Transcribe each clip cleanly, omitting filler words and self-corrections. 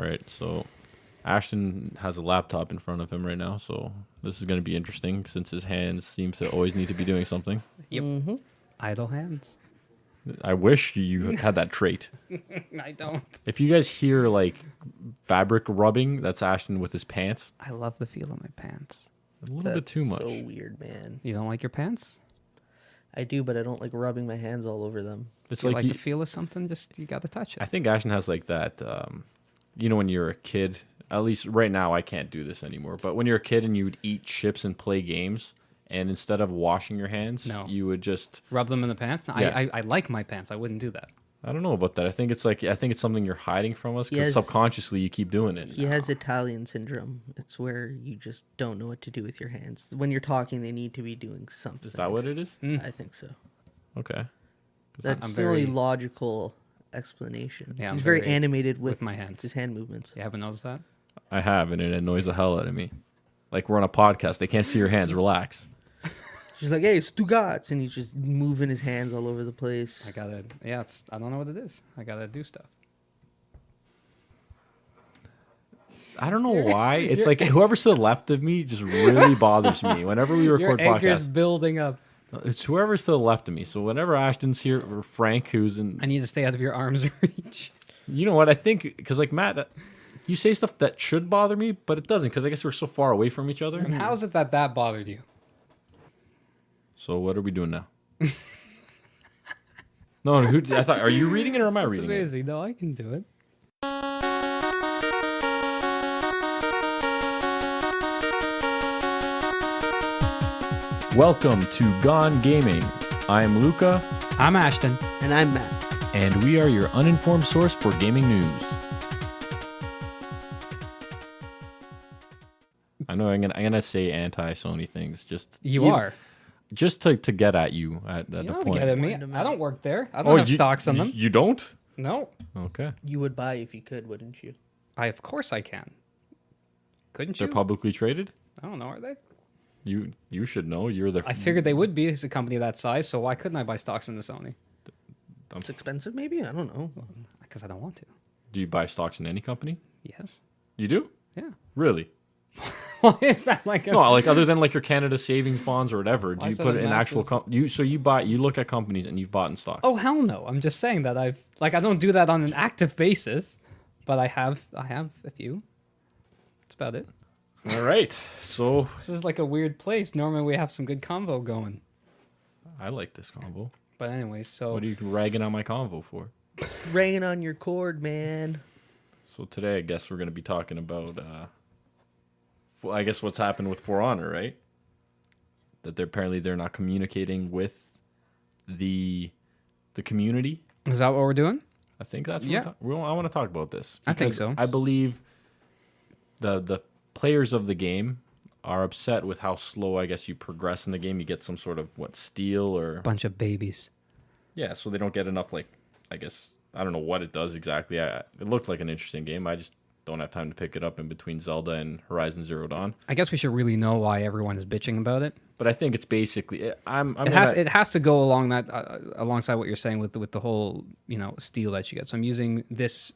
All right, so Ashton has a laptop in front of him right now, so this is going to be interesting since his hands seems to always need to be doing something. Yep. Idle hands. I wish you had that trait. I don't. If you guys hear like fabric rubbing, that's Ashton with his pants. I love the feel of my pants. A little bit too much. So weird, man. You don't like your pants? I do, but I don't like rubbing my hands all over them. It's Do you like, like the feel of something? Just you got to touch I it. think Ashton has like that. When you're a kid, at least right now, I can't do this anymore. But when you're a kid and you would eat chips and play games, and instead of washing your hands, No. you would just. Rub them in the pants? No, Yeah. I like my pants. I wouldn't do that. I don't know about that. I think it's something you're hiding from us because Yes. subconsciously you keep doing it. He has Italian syndrome. It's where you just don't know what to do with your hands. When you're talking, they need to be doing something. Is that what it is? I think so. Okay. That's I'm the only very- logical explanation. Yeah, I'm He's very very- animated with my hands. his hand movements. You haven't noticed that? I have, and it annoys the hell out of me. Like we're on a podcast, they can't see your hands. Relax. She's like, "Hey, Stugats," and he's just moving his hands all over the place. I gotta. Yeah, I don't know what it is. I gotta do stuff. I don't know why. It's like whoever's to the left of me just really bothers me whenever we Your record anger's podcasts. building up. It's whoever's to the left of me. So whenever Ashton's here or Frank, who's in, I need to stay out of your arm's reach. you know what? I think because like Matt, you say stuff that should bother me, but it doesn't because I guess we're so far away from each other. And how is it that bothered you? So what are we doing now? No, I thought. Are you reading it or am I It's reading it? amazing. No, I can do it. Welcome to Gone Gaming. I'm Luca, I'm Ashton. And I'm Matt. and we are your uninformed source for gaming news. I know I'm gonna say anti-Sony things just You are. just to get at you at You the don't have to point. get at me. Point 'em I don't out. work there. I don't have stocks on them. You don't? No. Okay. You would buy if you could, wouldn't you? Of course I can. Couldn't They're you? publicly traded. I don't know. Are they? You should know. You're the. I figured they would be as a company that size. So why couldn't I buy stocks in the Sony? It's expensive, maybe. I don't know. Because I don't want to. Do you buy stocks in any company? Yes. You do? Yeah. Really? Why is that like a? No, like other than like your Canada savings bonds or whatever. Do Why you is that put a it in actual massive- you look at companies and you've bought in stock. Oh hell no! I'm just saying that I don't do that on an active basis, but I have a few. That's about it. All right. So This is like a weird place. Normally we have some good convo going, I like this combo. but anyways, so What are you ragging on my convo for? Ranging on your cord, man. So today, I guess we're going to be talking about, I guess what's happened with For Honor, right? That they're not communicating with the community. is that what we're doing? I think that's what Yeah. I want to talk about this. I think because so. I believe the players of the game are upset with how slow I guess you progress in the game. You get some sort of steal or Bunch of babies. yeah, so they don't get enough I guess I don't know what it does exactly. It looked like an interesting game. I just don't have time to pick it up in between Zelda and Horizon Zero Dawn. I guess we should really know why everyone is bitching about it. But I think it's basically It has to go along that alongside what you're saying with the whole steal that you get. So I'm using this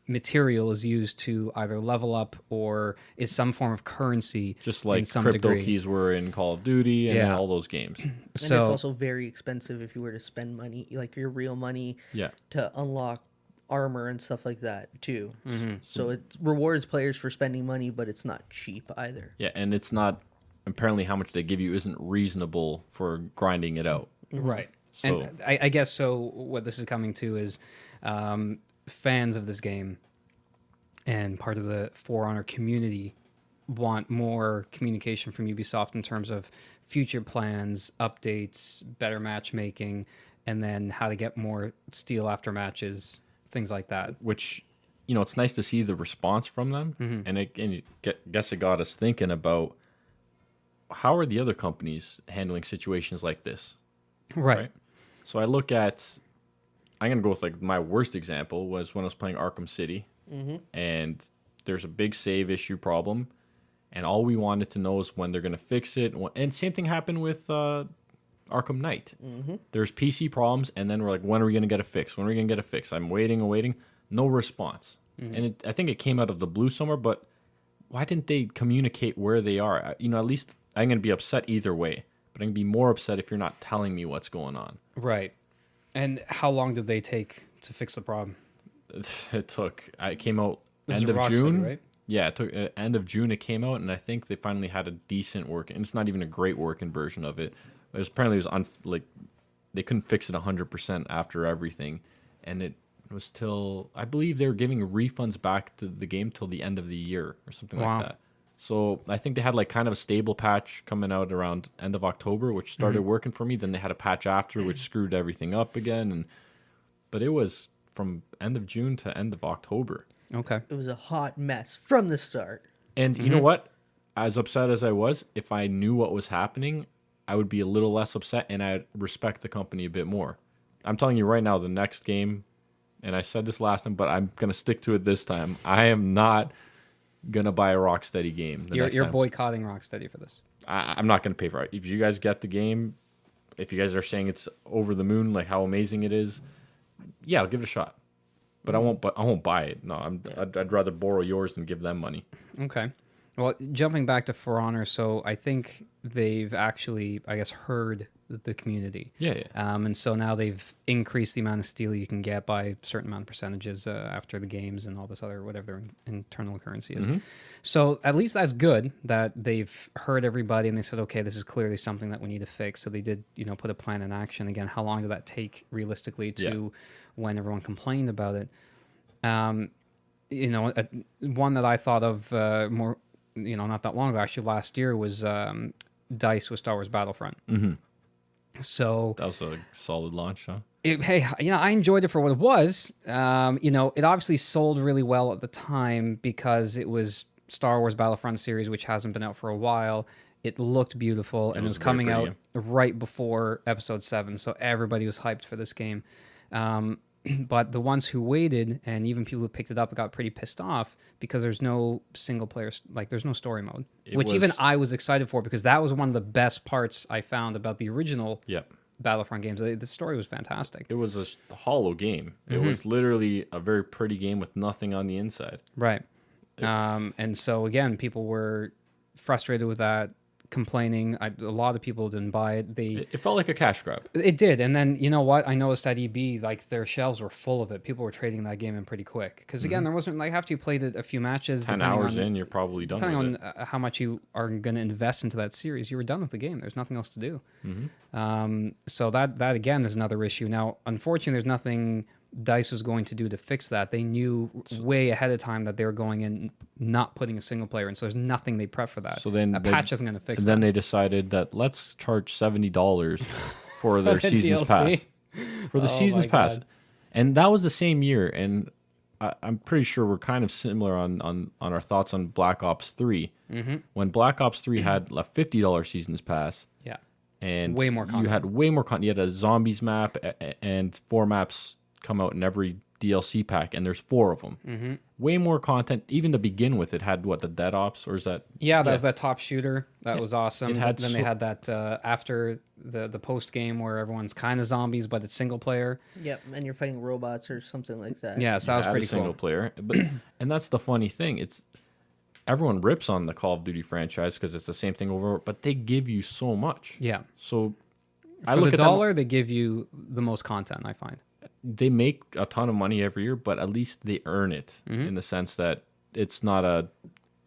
material is used to either level up or is some form of currency, just in like some crypto degree. keys were in Call of Duty and Yeah. all those games. And So it's also very expensive if you were to spend money, like your real money, Yeah. to unlock armor and stuff like that too. Mm-hmm. So it rewards players for spending money, but it's not cheap either. Yeah, and it's not apparently how much they give you isn't reasonable for grinding it out. right. So- And I guess so. What this is coming to is fans of this game and part of the For Honor community want more communication from Ubisoft in terms of future plans, updates, better matchmaking, and then how to get more steal after matches, things like that. Which it's nice to see the response from them, and guess it got us thinking about how are the other companies handling situations like this, Right. So I look at, I'm gonna go with my worst example was when I was playing Arkham City, and there's a big save issue problem, and all we wanted to know is when they're gonna fix it, and same thing happened with Arkham Knight. There's PC problems, and then we're like, when are we gonna get a fix? When are we gonna get a fix? I'm waiting and waiting, no response. and I think it came out of the blue somewhere. But why didn't they communicate where they are? At least I'm gonna be upset either way, but I'm gonna be more upset if you're not telling me what's going on. Right. And how long did they take to fix the problem? It came out This end is of Rocksteady, June. right? Yeah, it took end of June. It came out, and I think they finally had a decent work. And it's not even a great working version of it. Apparently it was they couldn't fix it 100% after everything, and it was till I believe they were giving refunds back to the game till the end of the year or something Wow. like that. So I think they had like kind of a stable patch coming out around end of October, which started working for me. Then they had a patch after, which screwed everything up again. But it was from end of June to end of October. Okay. It was a hot mess from the start. And you know what? As upset as I was, if I knew what was happening, I would be a little less upset and I'd respect the company a bit more. I'm telling you right now, the next game, and I said this last time, but I'm going to stick to it this time. I am not going to buy a Rocksteady game. You're boycotting Rocksteady for this. I'm not going to pay for it. If you guys get the game, if you guys are saying it's over the moon, like how amazing it is, yeah, I'll give it a shot. But I won't buy it. No, I'd rather borrow yours than give them money. Okay. Well, jumping back to For Honor, so I think they've actually, I guess, heard the community. Yeah. And so now they've increased the amount of steel you can get by a certain amount of percentages after the games and all this other whatever their internal currency is. So at least that's good that they've heard everybody and they said, okay, this is clearly something that we need to fix. So they did, put a plan in action. Again, how long did that take realistically to when everyone complained about it? One that I thought of more, not that long ago, actually last year was DICE with Star Wars Battlefront. So That was a solid launch, huh? I enjoyed it for what it was. It obviously sold really well at the time because it was Star Wars Battlefront series, which hasn't been out for a while. It looked beautiful, and it was very coming pretty, out right before Episode 7, so everybody was hyped for this game. But the ones who waited, and even people who picked it up, got pretty pissed off because there's no single player, there's no story mode, even I was excited for because that was one of the best parts I found about the original Battlefront games. The story was fantastic. It was a hollow game. It was literally a very pretty game with nothing on the inside. Right. And so, again, people were frustrated with that, complaining. A lot of people didn't buy it. It felt like a cash grab. It did. And then, you know what? I noticed at EB, their shelves were full of it. People were trading that game in pretty quick. Because, again, there wasn't, after you played it a few matches, 10 hours in, you're probably done with it. depending on how much you are going to invest into that series, you were done with the game. There's nothing else to do. So that again, is another issue. Now, unfortunately, there's nothing DICE was going to do to fix that. They knew way ahead of time that they were going in not putting a single player in, so there's nothing they prep for that. So then a patch isn't going to fix and that. then they decided that let's charge $70 for their the season's DLC? pass. For the season's my pass. God. And that was the same year. And I'm pretty sure we're kind of similar on our thoughts on Black Ops 3. When Black Ops 3 had a $50 season's pass. Yeah. And Way more content. You had way more content. You had a zombies map and 4 maps come out in every DLC pack, and there's 4 of them. Way more content. Even to begin with, it had the Dead Ops, or is that? Yeah, that was that top shooter. That was awesome. It had then they had that after the post game where everyone's kind of zombies, but it's single player. Yep, and you're fighting robots or something like that. Yeah, so that was Had pretty a single cool. player, but and that's the funny thing. It's everyone rips on the Call of Duty franchise because it's the same thing over, but they give you so much. Yeah. So For the dollar, they give you the most content, I find. They make a ton of money every year, but at least they earn it in the sense that it's not a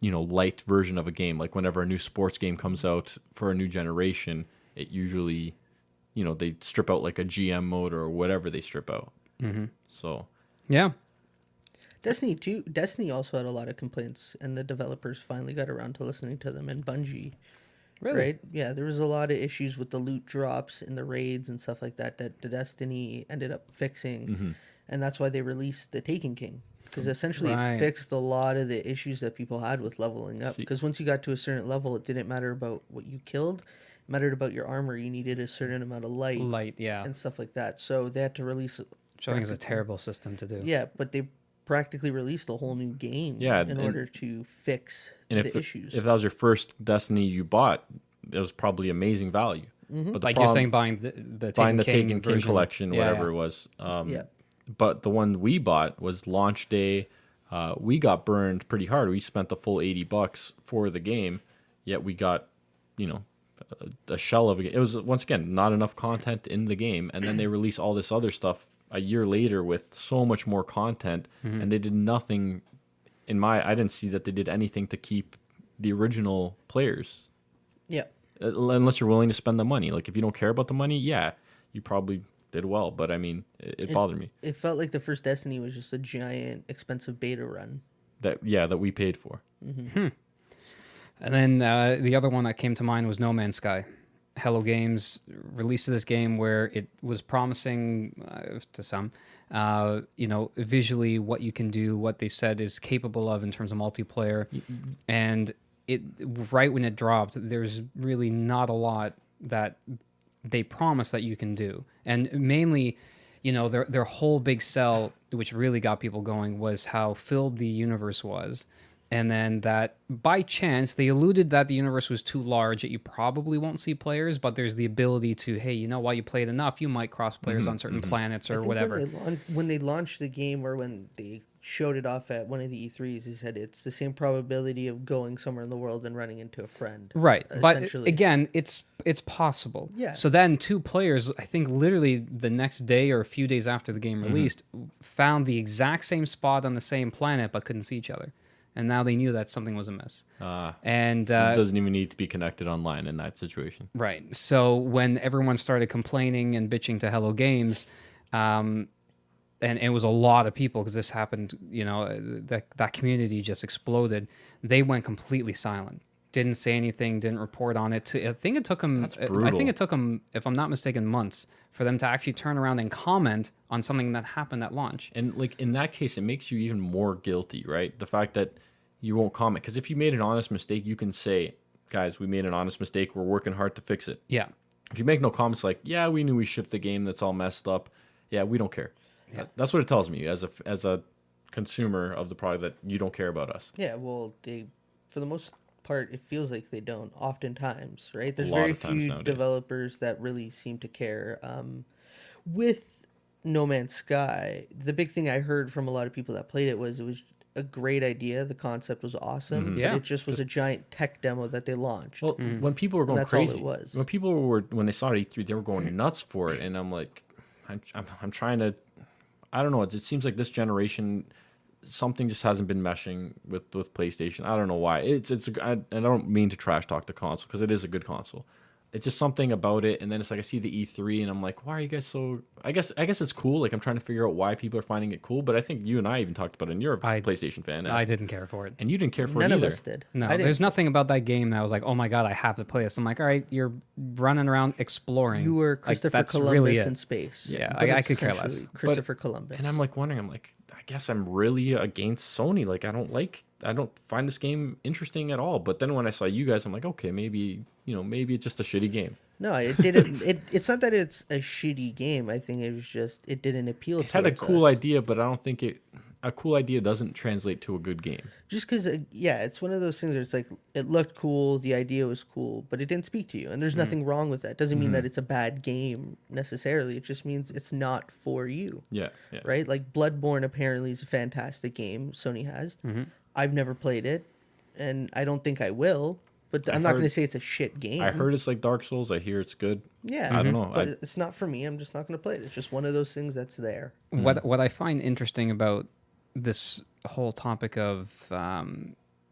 light version of a game. Like whenever a new sports game comes out for a new generation, it usually they strip out like a GM mode or whatever they strip out. So Yeah. Destiny also had a lot of complaints, and the developers finally got around to listening to them. And Bungie, Really? right? Yeah, there was a lot of issues with the loot drops in the raids and stuff like that that the Destiny ended up fixing, and that's why they released the Taken King, because essentially Right. it fixed a lot of the issues that people had with leveling up. See- Because once you got to a certain level, it didn't matter about what you killed, it mattered about your armor. You needed a certain amount of light Light, yeah. and stuff like that. So they had to release. Which I think is a terrible system to do. Yeah, but they practically released a whole new game Yeah, in and- order to fix and the issues. if that was your first Destiny you bought, it was probably amazing value. But the Like you're problem- saying, buying the Taken King King version. collection, Yeah, whatever yeah. it was. Yeah. But the one we bought was launch day. we got burned pretty hard. We spent the full $80 for the game, yet we got, you know, a shell of a game. It was, once again, not enough content in the game, and then they release all this other stuff a year later with so much more content, and they did nothing. I didn't see that they did anything to keep the original players. Yeah. Unless you're willing to spend the money. Like, if you don't care about the money, yeah, you probably did well. But I mean, it bothered me It felt like the first Destiny was just a giant, expensive beta run. that we paid for. And then the other one that came to mind was No Man's Sky. Hello Games released this game where it was promising to some, visually what you can do, what they said is capable of in terms of multiplayer. And it right when it dropped, there's really not a lot that they promise that you can do. And mainly, their whole big sell, which really got people going, was how filled the universe was. And then that by chance, they alluded that the universe was too large, that you probably won't see players, but there's the ability to, hey, while you play it enough, you might cross players on certain planets or whatever. When they launched the game, or when they showed it off at one of the E3s, he said it's the same probability of going somewhere in the world and running into a friend. Right. But essentially. again, it's possible. Yeah. So then two players, I think literally the next day or a few days after the game released, found the exact same spot on the same planet but couldn't see each other. And now they knew that something was amiss. And So it doesn't even need to be connected online in that situation. right. So when everyone started complaining and bitching to Hello Games, and it was a lot of people because this happened, that community just exploded. They went completely silent. Didn't say anything, didn't report on it. I think it took them, That's brutal. I think it took them, if I'm not mistaken, months for them to actually turn around and comment on something that happened at launch. And like in that case, it makes you even more guilty, right? The fact that you won't comment, because if you made an honest mistake, you can say, "Guys, we made an honest mistake. We're working hard to fix it." Yeah. If you make no comments, like, "Yeah, we knew we shipped the game that's all messed up," yeah, we don't care. That's what it tells me as a consumer of the product, that you don't care about us. Yeah, well, for the most part, it feels like they don't. Oftentimes, right? There's lot very of times few nowadays. developers that really seem to care. With No Man's Sky, the big thing I heard from a lot of people that played it was a great idea. The concept was awesome. Yeah. But it just was a giant tech demo that they launched. Well, when people were going that's all it crazy, was. when they saw it at E3, they were going nuts for it, and I'm like, I'm trying to, I don't know. It seems like this generation, something just hasn't been meshing with PlayStation. I don't know why. I don't mean to trash talk the console, because it is a good console. It's just something about it, and then it's like I see the E3 and I'm like, why are you guys so? I guess it's cool. Like, I'm trying to figure out why people are finding it cool, but I think you and I even talked about it, and you're a PlayStation fan, I didn't care for it. and you didn't care for None it of either. us did. No, I didn't. there's nothing about that game that was like, oh my God, I have to play this. I'm like, all right, you're running around exploring. You were Like, Christopher that's Columbus really it. in space. Yeah, But I it's could care less. essentially Christopher Columbus. And I'm like wondering, I guess I'm really against Sony. Like, I don't find this game interesting at all. But then when I saw you guys, I'm like, okay, maybe it's just a shitty game. No, it didn't. It's not that it's a shitty game. I think it was just it didn't appeal It to had a us. cool idea, but I don't think a cool idea doesn't translate to a good game. Just because, it's one of those things where it's like it looked cool, the idea was cool, but it didn't speak to you, and there's nothing wrong with that. Doesn't mean that it's a bad game necessarily. It just means it's not for you, Yeah. right? Like Bloodborne apparently is a fantastic game. Sony has. I've never played it, and I don't think I will. But I'm not going to say it's a shit game. I heard it's like Dark Souls. I hear it's good. Yeah, I don't know. but it's not for me. I'm just not going to play it. It's just one of those things that's there. What I find interesting about this whole topic of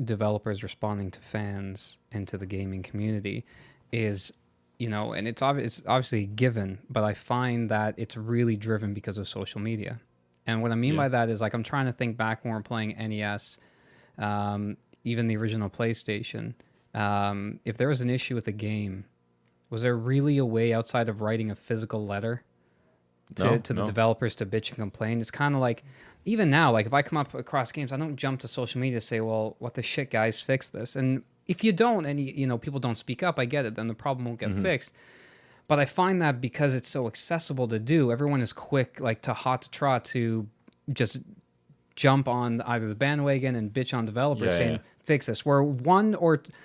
developers responding to fans and to the gaming community is, and it's obviously given, but I find that it's really driven because of social media. And what I mean by that is, like, I'm trying to think back when we're playing NES, even the original PlayStation. If there was an issue with a game, was there really a way outside of writing a physical letter to the developers to bitch and complain? It's kind of like, even now, like if I come up across games, I don't jump to social media to say, well, what the shit, guys, fix this. And if you don't, and people don't speak up, I get it, then the problem won't get fixed. But I find that because it's so accessible to do, everyone is quick, like hot to trot to just jump on either the bandwagon and bitch on developers saying, fix this. Where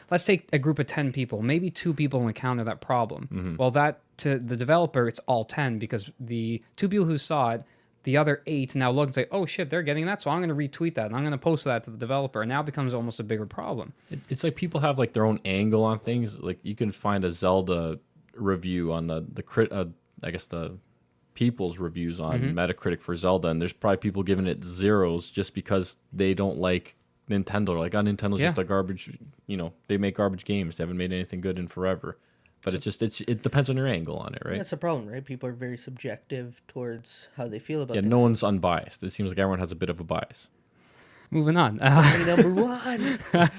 let's take a group of 10 people, maybe 2 people encounter that problem. Well, that to the developer, it's all 10 because the 2 people who saw it the other 8 now look and say, oh shit, they're getting that, so I'm going to retweet that and I'm going to post that to the developer. And now it becomes almost a bigger problem. It's like people have like their own angle on things. Like you can find a Zelda review on I guess the people's reviews on Metacritic for Zelda, and there's probably people giving it zeros just because they don't like Nintendo. Like, Nintendo's just a garbage. They make garbage games. They haven't made anything good in forever. But it depends on your angle on it, right? That's the problem, right? People are very subjective towards how they feel about Yeah, things. no one's unbiased. It seems like everyone has a bit of a bias. Moving on. Summary number 1.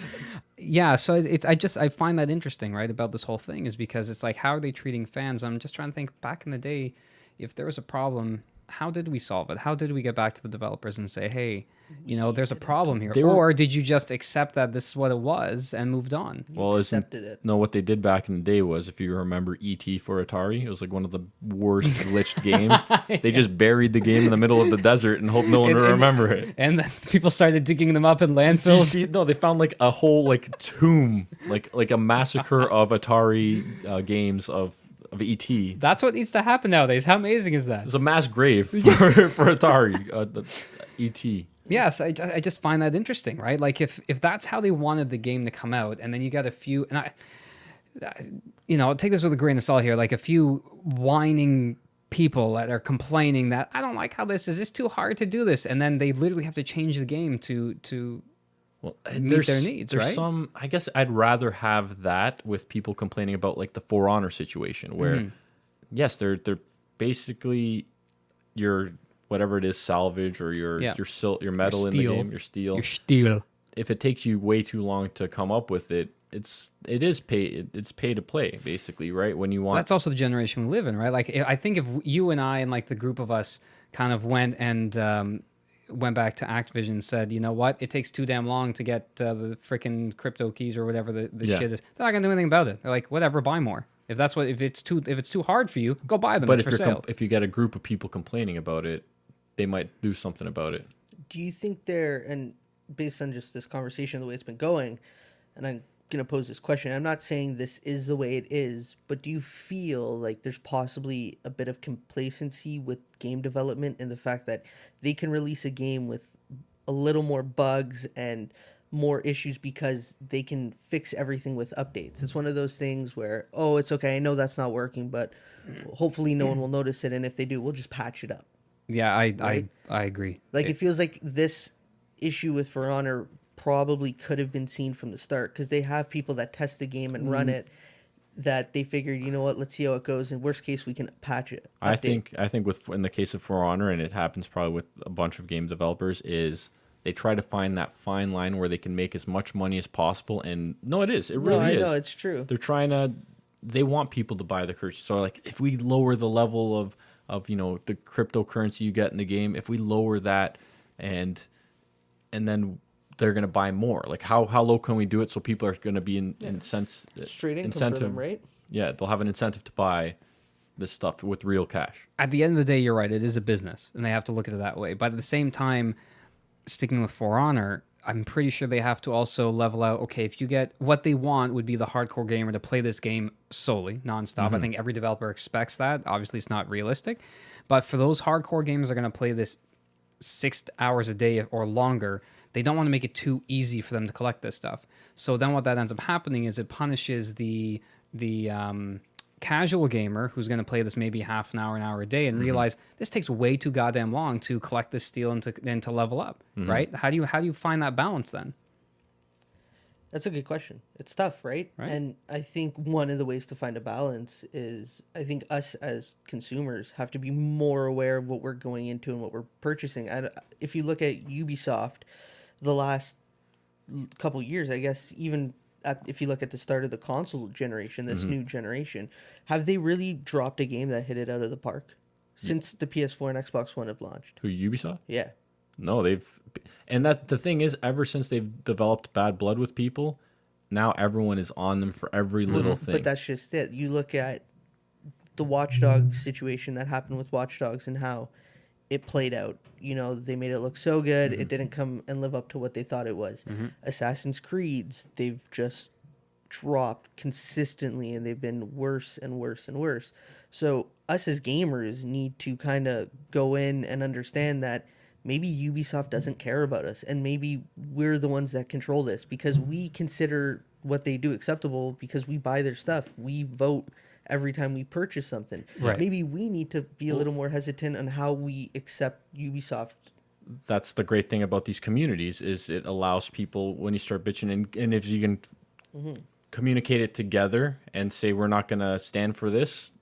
Yeah, so I find that interesting, right, about this whole thing, is because it's like, how are they treating fans? I'm just trying to think back in the day, if there was a problem, how did we solve it? How did we get back to the developers and say, hey, there's a problem here? Or did you just accept that this is what it was and moved on? Well, Accepted it. No, what they did back in the day was, if you remember E.T. for Atari, it was like one of the worst glitched games. They just buried the game in the middle of the desert and hoped no one would remember it. And then people started digging them up in landfills. No, they found like a whole like tomb, like a massacre of Atari games of E.T. That's what needs to happen nowadays. How amazing is that? It was a mass grave for Atari, the E.T. Yes, I just find that interesting, right? Like if that's how they wanted the game to come out, and then you got a few, and I'll take this with a grain of salt here, like a few whining people that are complaining that I don't like how this is. It's too hard to do this, and then they literally have to change the game to meet their needs, there's right? I guess I'd rather have that with people complaining about like the For Honor situation, where yes, they're basically your whatever it is, salvage or your metal in the game, your steel. Your steel. If it takes you way too long to come up with it, it's pay to play basically, right? When you want. That's also the generation we live in, right? Like I think if you and I and like the group of us kind of went back to Activision and said, you know what, it takes too damn long to get the freaking crypto keys or whatever the shit is. They're not gonna do anything about it. They're like, whatever, buy more. If it's too hard for you, go buy them. But it's if you get a group of people complaining about it, they might do something about it. Do you think and based on just this conversation, the way it's been going, and I'm going to pose this question, I'm not saying this is the way it is, but do you feel like there's possibly a bit of complacency with game development in the fact that they can release a game with a little more bugs and more issues because they can fix everything with updates? It's one of those things where, oh, it's okay, I know that's not working, but hopefully no one will notice it, and if they do, we'll just patch it up. Yeah, I agree. Like, it feels like this issue with For Honor probably could have been seen from the start, because they have people that test the game and run it, that they figured, you know what, let's see how it goes. In worst case, we can patch it. I think in the case of For Honor, and it happens probably with a bunch of game developers, is they try to find that fine line where they can make as much money as possible. And no, it is. It really is. No, it's true. They want people to buy the currency. So like, if we lower the level of the cryptocurrency you get in the game, if we lower that, and then they're going to buy more. Like, how low can we do it so people are going to be straight income for them, right? Yeah, they'll have an incentive to buy this stuff with real cash. At the end of the day, you're right. It is a business, and they have to look at it that way. But at the same time, sticking with For Honor, I'm pretty sure they have to also level out, okay, if you get what they want would be the hardcore gamer to play this game solely, nonstop. I think every developer expects that. Obviously, it's not realistic. But for those hardcore gamers that are going to play this 6 hours a day or longer, they don't want to make it too easy for them to collect this stuff. So then what that ends up happening is it punishes the casual gamer who's going to play this maybe half an hour a day and realize this takes way too goddamn long to collect this steel and to level up, right? How do you find that balance then? That's a good question. It's tough, right? And I think one of the ways to find a balance is, I think us as consumers have to be more aware of what we're going into and what we're purchasing. If you look at Ubisoft, the last couple years, I guess, even if you look at the start of the console generation, this new generation, have they really dropped a game that hit it out of the park since the PS4 and Xbox One have launched? Who, Ubisoft? Yeah. No, and that the thing is, ever since they've developed bad blood with people, now everyone is on them for every little thing. But that's just it. You look at the Watch Dogs situation that happened with Watch Dogs and how it played out. You know, they made it look so good. It didn't come and live up to what they thought it was. Assassin's Creeds, they've just dropped consistently, and they've been worse and worse and worse. So us as gamers need to kind of go in and understand that maybe Ubisoft doesn't care about us, and maybe we're the ones that control this because we consider what they do acceptable because we buy their stuff. We vote every time we purchase something. Right. Maybe we need to be a little more hesitant on how we accept Ubisoft. That's the great thing about these communities is it allows people when you start bitching and if you can communicate it together and say we're not going to stand for this,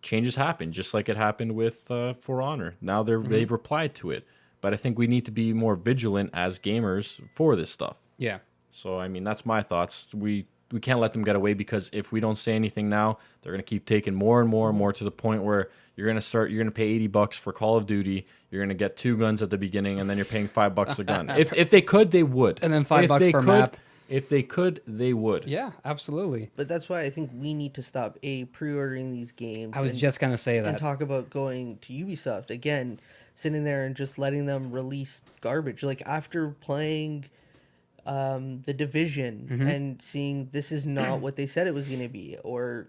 changes happen just like it happened with For Honor. Now they've replied to it, but I think we need to be more vigilant as gamers for this stuff. Yeah. So I mean that's my thoughts. We can't let them get away because if we don't say anything now, they're going to keep taking more and more and more to the point where you're going to pay $80 for Call of Duty. You're going to get 2 guns at the beginning and then you're paying $5 a gun. If they could, they would. And then If $5 they per could- map. If they could, they would. Yeah, absolutely. But that's why I think we need to stop pre-ordering these games. I was and- just going to say and that. talk about going to Ubisoft again, sitting there and just letting them release garbage. Like after playing The Division and seeing this is not what they said it was going to be, or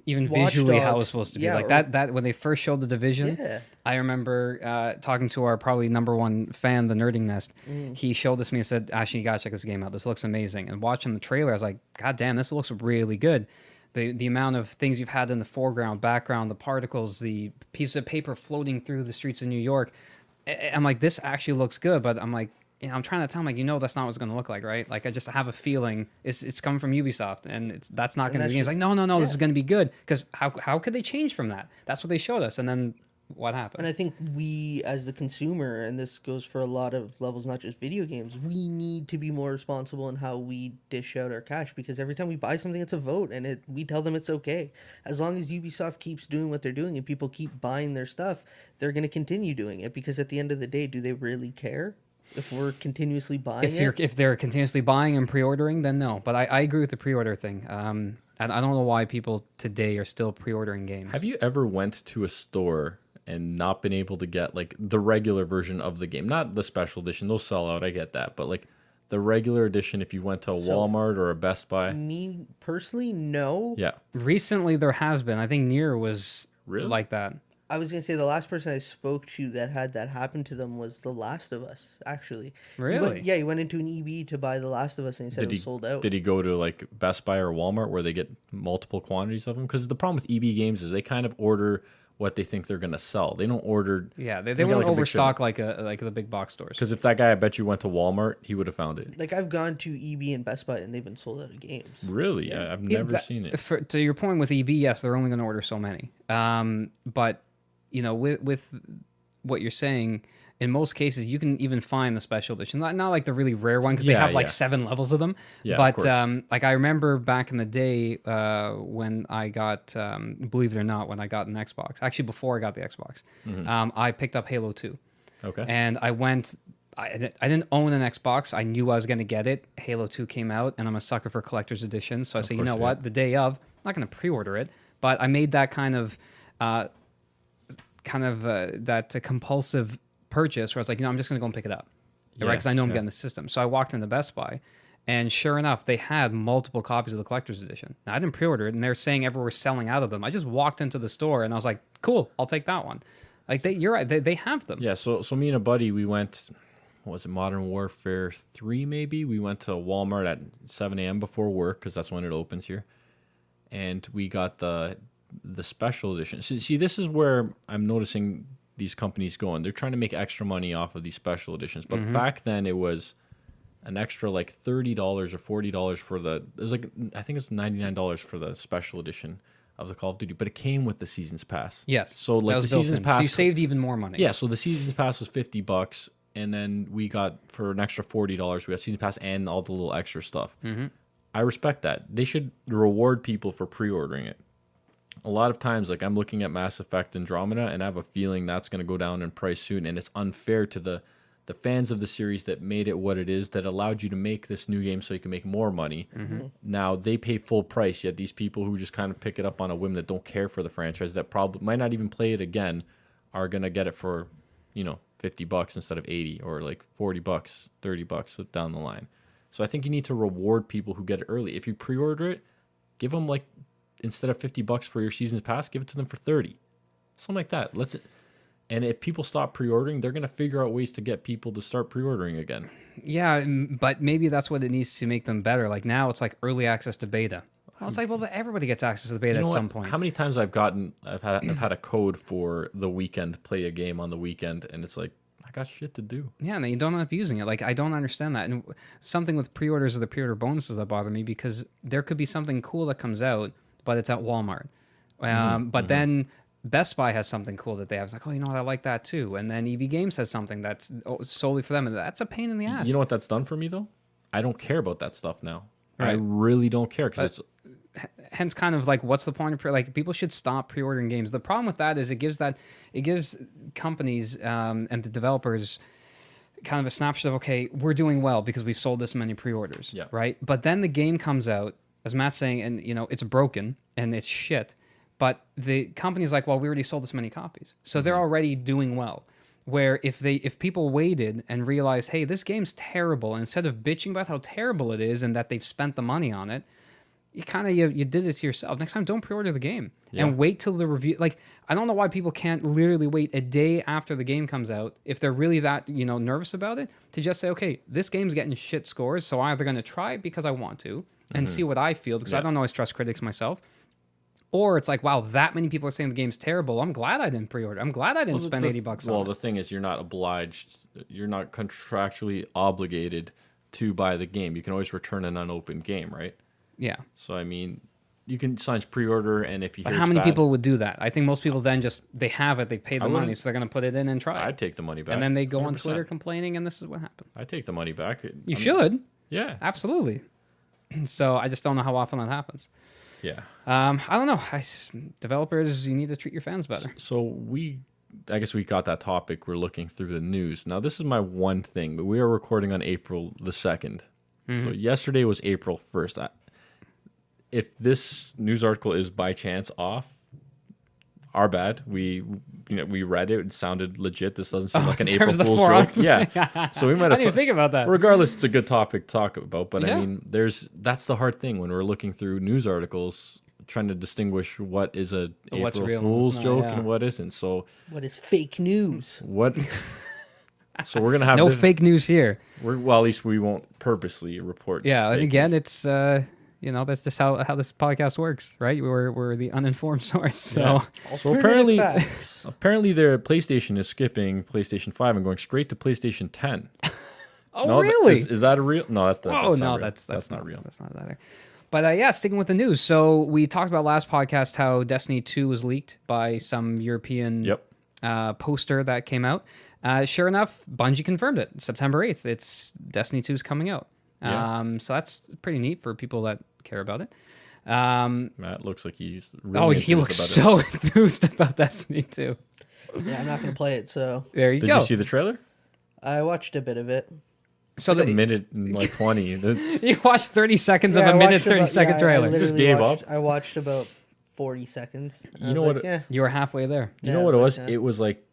Even Watch visually how it Dogs, was supposed to be. yeah, Like or- that when they first showed The Division, Yeah. I remember talking to our probably number one fan, the Nerding Nest. He showed this to me and said, "Ashley, you gotta check this game out. This looks amazing." And watching the trailer, I was like, "God damn, this looks really good." The amount of things you've had in the foreground, background, the particles, the piece of paper floating through the streets of New York. I'm like, this actually looks good, but I'm like, I'm trying to tell him like, that's not what it's going to look like, right? Like I just have a feeling it's coming from Ubisoft, and that's not going to that's be. It's like, just- no, this yeah. is going to be good because how could they change from that? That's what they showed us, and then what happened? And I think we, as the consumer, and this goes for a lot of levels, not just video games, we need to be more responsible in how we dish out our cash because every time we buy something, it's a vote, and we tell them it's okay. As long as Ubisoft keeps doing what they're doing and people keep buying their stuff, they're going to continue doing it because at the end of the day, do they really care? If we're continuously buying If they're continuously buying and pre-ordering, then no. But I agree with the pre-order thing. And I don't know why people today are still pre-ordering games. Have you ever went to a store and not been able to get like the regular version of the game, not the special edition? Those sell out. I get that, but like the regular edition, if you went to a Walmart or a Best Buy, Me personally, no. yeah, Recently, there has been. I think Nier was Really? like that. I was gonna say the last person I spoke to that had that happen to them was The Last of Us. Actually, Really? He went into an EB to buy The Last of Us, and he said it was sold out. Did he go to like Best Buy or Walmart where they get multiple quantities of them? Because the problem with EB games is they kind of order what they think they're gonna sell. They don't order. Yeah, they got, won't like, a big overstock like the big box stores. Because if that guy, I bet you went to Walmart, he would have found it. Like I've gone to EB and Best Buy, and they've been sold out of games. Really, I've never seen it. To your point with EB, yes, they're only going to order so many. But with what you're saying, in most cases, you can even find the special edition. Not like the really rare one because they Yeah, have like yeah. 7 levels of them. Yeah, of but course. like I remember back in the day when I got, believe it or not, when I got an Xbox. Actually, before I got the Xbox, I picked up Halo 2. Okay. And I went. I didn't own an Xbox. I knew I was going to get it. Halo 2 came out, and I'm a sucker for collector's editions. So I said, you know course, what? The day of, I'm not going to pre-order it, but I made that kind of that compulsive purchase where I was like, I'm just going to go and pick it up, right? Because I know I'm getting the system. So I walked into Best Buy, and sure enough, they had multiple copies of the collector's edition. Now, I didn't pre-order it, and they're saying everywhere was selling out of them. I just walked into the store, and I was like, cool, I'll take that one. Like you're right, they have them. Yeah, so me and a buddy, we went, what was it, Modern Warfare 3 maybe? We went to Walmart at 7 a.m. before work because that's when it opens here. And we got the special edition. So, see, this is where I'm noticing these companies going. They're trying to make extra money off of these special editions. But back then it was an extra like $30 or $40 for it was like, I think it's $99 for the special edition of the Call of Duty, but it came with the Season's Pass. Yes. So like that the was built Season's in. Pass, So you saved even more money. yeah. So the Season's Pass was $50, and then we got for an extra $40, we got Season Pass and all the little extra stuff. I respect that. They should reward people for pre-ordering it. A lot of times, like I'm looking at Mass Effect Andromeda, and I have a feeling that's going to go down in price soon, and it's unfair to the fans of the series that made it what it is, that allowed you to make this new game so you can make more money. Now they pay full price, yet these people who just kind of pick it up on a whim that don't care for the franchise, that probably might not even play it again, are going to get it for, $50 instead of 80 or like $40, $30 down the line. So I think you need to reward people who get it early. If you pre-order it, give them like, instead of $50 for your season pass, give it to them for 30. something like that. And if people stop pre-ordering, they're gonna figure out ways to get people to start pre-ordering again. Yeah, but maybe that's what it needs to make them better. Like now, it's like early access to beta. Well, it's like, well, everybody gets access to the beta You know at what? some point. How many times I've had a code for the weekend, play a game on the weekend, and it's like I got shit to do. Yeah, and then you don't end up using it. Like, I don't understand that. And something with pre-orders or the pre-order bonuses that bother me, because there could be something cool that comes out, but it's at Walmart. But then Best Buy has something cool that they have. It's like, oh, you know what? I like that too. And then EB Games has something that's solely for them, and that's a pain in the ass. You know what that's done for me though? I don't care about that stuff now. I Right. really don't care because Hence, kind of like, what's the point of like people should stop pre-ordering games. The problem with that is it gives companies and the developers kind of a snapshot of, okay, we're doing well because we've sold this many pre-orders, Yeah. right? But then the game comes out, as Matt's saying, and it's broken and it's shit. But the company's like, well, we already sold this many copies, so they're already doing well. Where if people waited and realized, hey, this game's terrible, and instead of bitching about how terrible it is and that they've spent the money on it, you kind of you did it to yourself. Next time, don't pre-order the game and wait till the review. Like, I don't know why people can't literally wait a day after the game comes out if they're really that nervous about it, to just say, okay, this game's getting shit scores, so I'm either going to try it because I want to and see what I feel, because I don't always trust critics myself. Or it's like, wow, that many people are saying the game's terrible. I'm glad I didn't pre-order. I'm glad I didn't spend $80 on Well, it. the thing is, you're not contractually obligated to buy the game. You can always return an unopened game, right? Yeah. So I mean, you can sign pre-order, and if you But hear how it's many bad, people would do that? I think most people then they have it, they paid the money, wouldn't- so they're going to put it in and try it. I'd take the money back, And then they go on 100%. Twitter complaining, and this is what happened. I take the money back. You should. Yeah, Absolutely. So I just don't know how often that happens. yeah. I don't know. Developers, you need to treat your fans better. So I guess we got that topic. We're looking through the news. Now, this is my one thing, but we are recording on April the 2nd. So yesterday was April 1st. If this news article is by chance off, our bad. We read it. It sounded legit. This doesn't seem like an in April terms of the Fool's forum. joke. Yeah. So we might I have didn't even think about that. Regardless, it's a good topic to talk about. But Yeah. I mean, that's the hard thing when we're looking through news articles, trying to distinguish what is a What's April real and what's Fool's not, joke yeah. and what isn't. So What is fake news? what? So we're gonna have No fake news here. Well, at least we won't purposely report. Yeah, and fake again, it's that's just how this podcast works, right? We're the uninformed source. So Yeah. So Alternative apparently, facts. their PlayStation is skipping PlayStation 5 and going straight to PlayStation 10. oh No, really? Is that a real? No, that's not. Oh that's no, not real. that's not real. That's not either. But yeah, sticking with the news. So we talked about last podcast how Destiny 2 was leaked by some European Yep. poster that came out. Sure enough, Bungie confirmed it. September 8th. It's Destiny 2 is coming out. Yeah. So that's pretty neat for people that care about it. Matt looks like he's. Really Oh, he enthused looks about it. so enthused about Destiny 2. Yeah, I'm not gonna play it, so There you Did go. you see the trailer? I watched a bit of it. So Like a minute and like 20. That's, you watched 30 seconds Yeah, of I a minute, watched 30-second I trailer. Just literally gave watched- up? I watched about 40 seconds. I You know was what like, it- yeah. You were halfway there. you Yeah, know what it like was? that. It was like,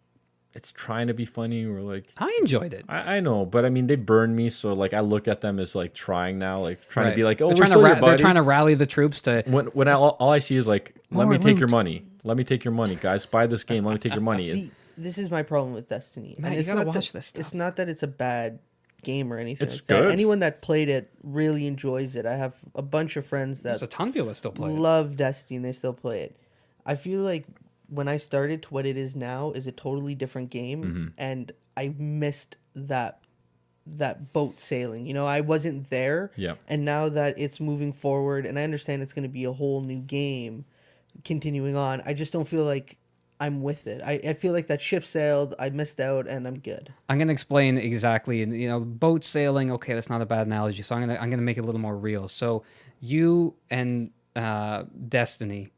it's trying to be funny. We're like, I enjoyed it. I know, but I mean, they burned me. So like, I look at them as like trying now, like trying Right. to be like, oh, they're we're trying still to your they're buddy. trying to rally the troops to. When all I see is like, let me More take your loot. money. Let me take your money, guys. Buy this game. Let me take your money. See, this is my problem with Destiny. Matt, and you it's gotta not watch that, this stuff. It's not that it's a bad game or anything. It's like that. good. Anyone that played it really enjoys it. I have a bunch of friends that There's a ton of people that still play it. love Destiny and they still play it. I feel like when I started to what it is now is a totally different game, Mm-hmm. and I missed that boat sailing. I wasn't there. Yeah. And now that it's moving forward, and I understand it's going to be a whole new game continuing on, I just don't feel like I'm with it. I feel like that ship sailed, I missed out, and I'm good. I'm gonna explain exactly. And boat sailing. Okay, that's not a bad analogy. So I'm gonna make it a little more real. So you and Destiny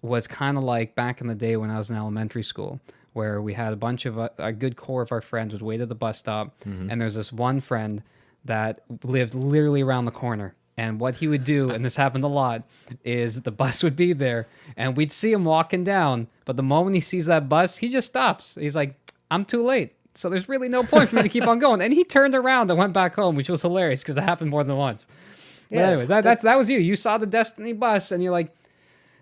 was kind of like back in the day when I was in elementary school, where we had a bunch of a good core of our friends would wait at the bus stop, and there's this one friend that lived literally around the corner. And what he would do, and this happened a lot, is the bus would be there, and we'd see him walking down. But the moment he sees that bus, he just stops. He's like, "I'm too late." So there's really no point for me to keep on going. And he turned around and went back home, which was hilarious because that happened more than once. But Yeah, anyways, that was you. You saw the Destiny bus, and you're like,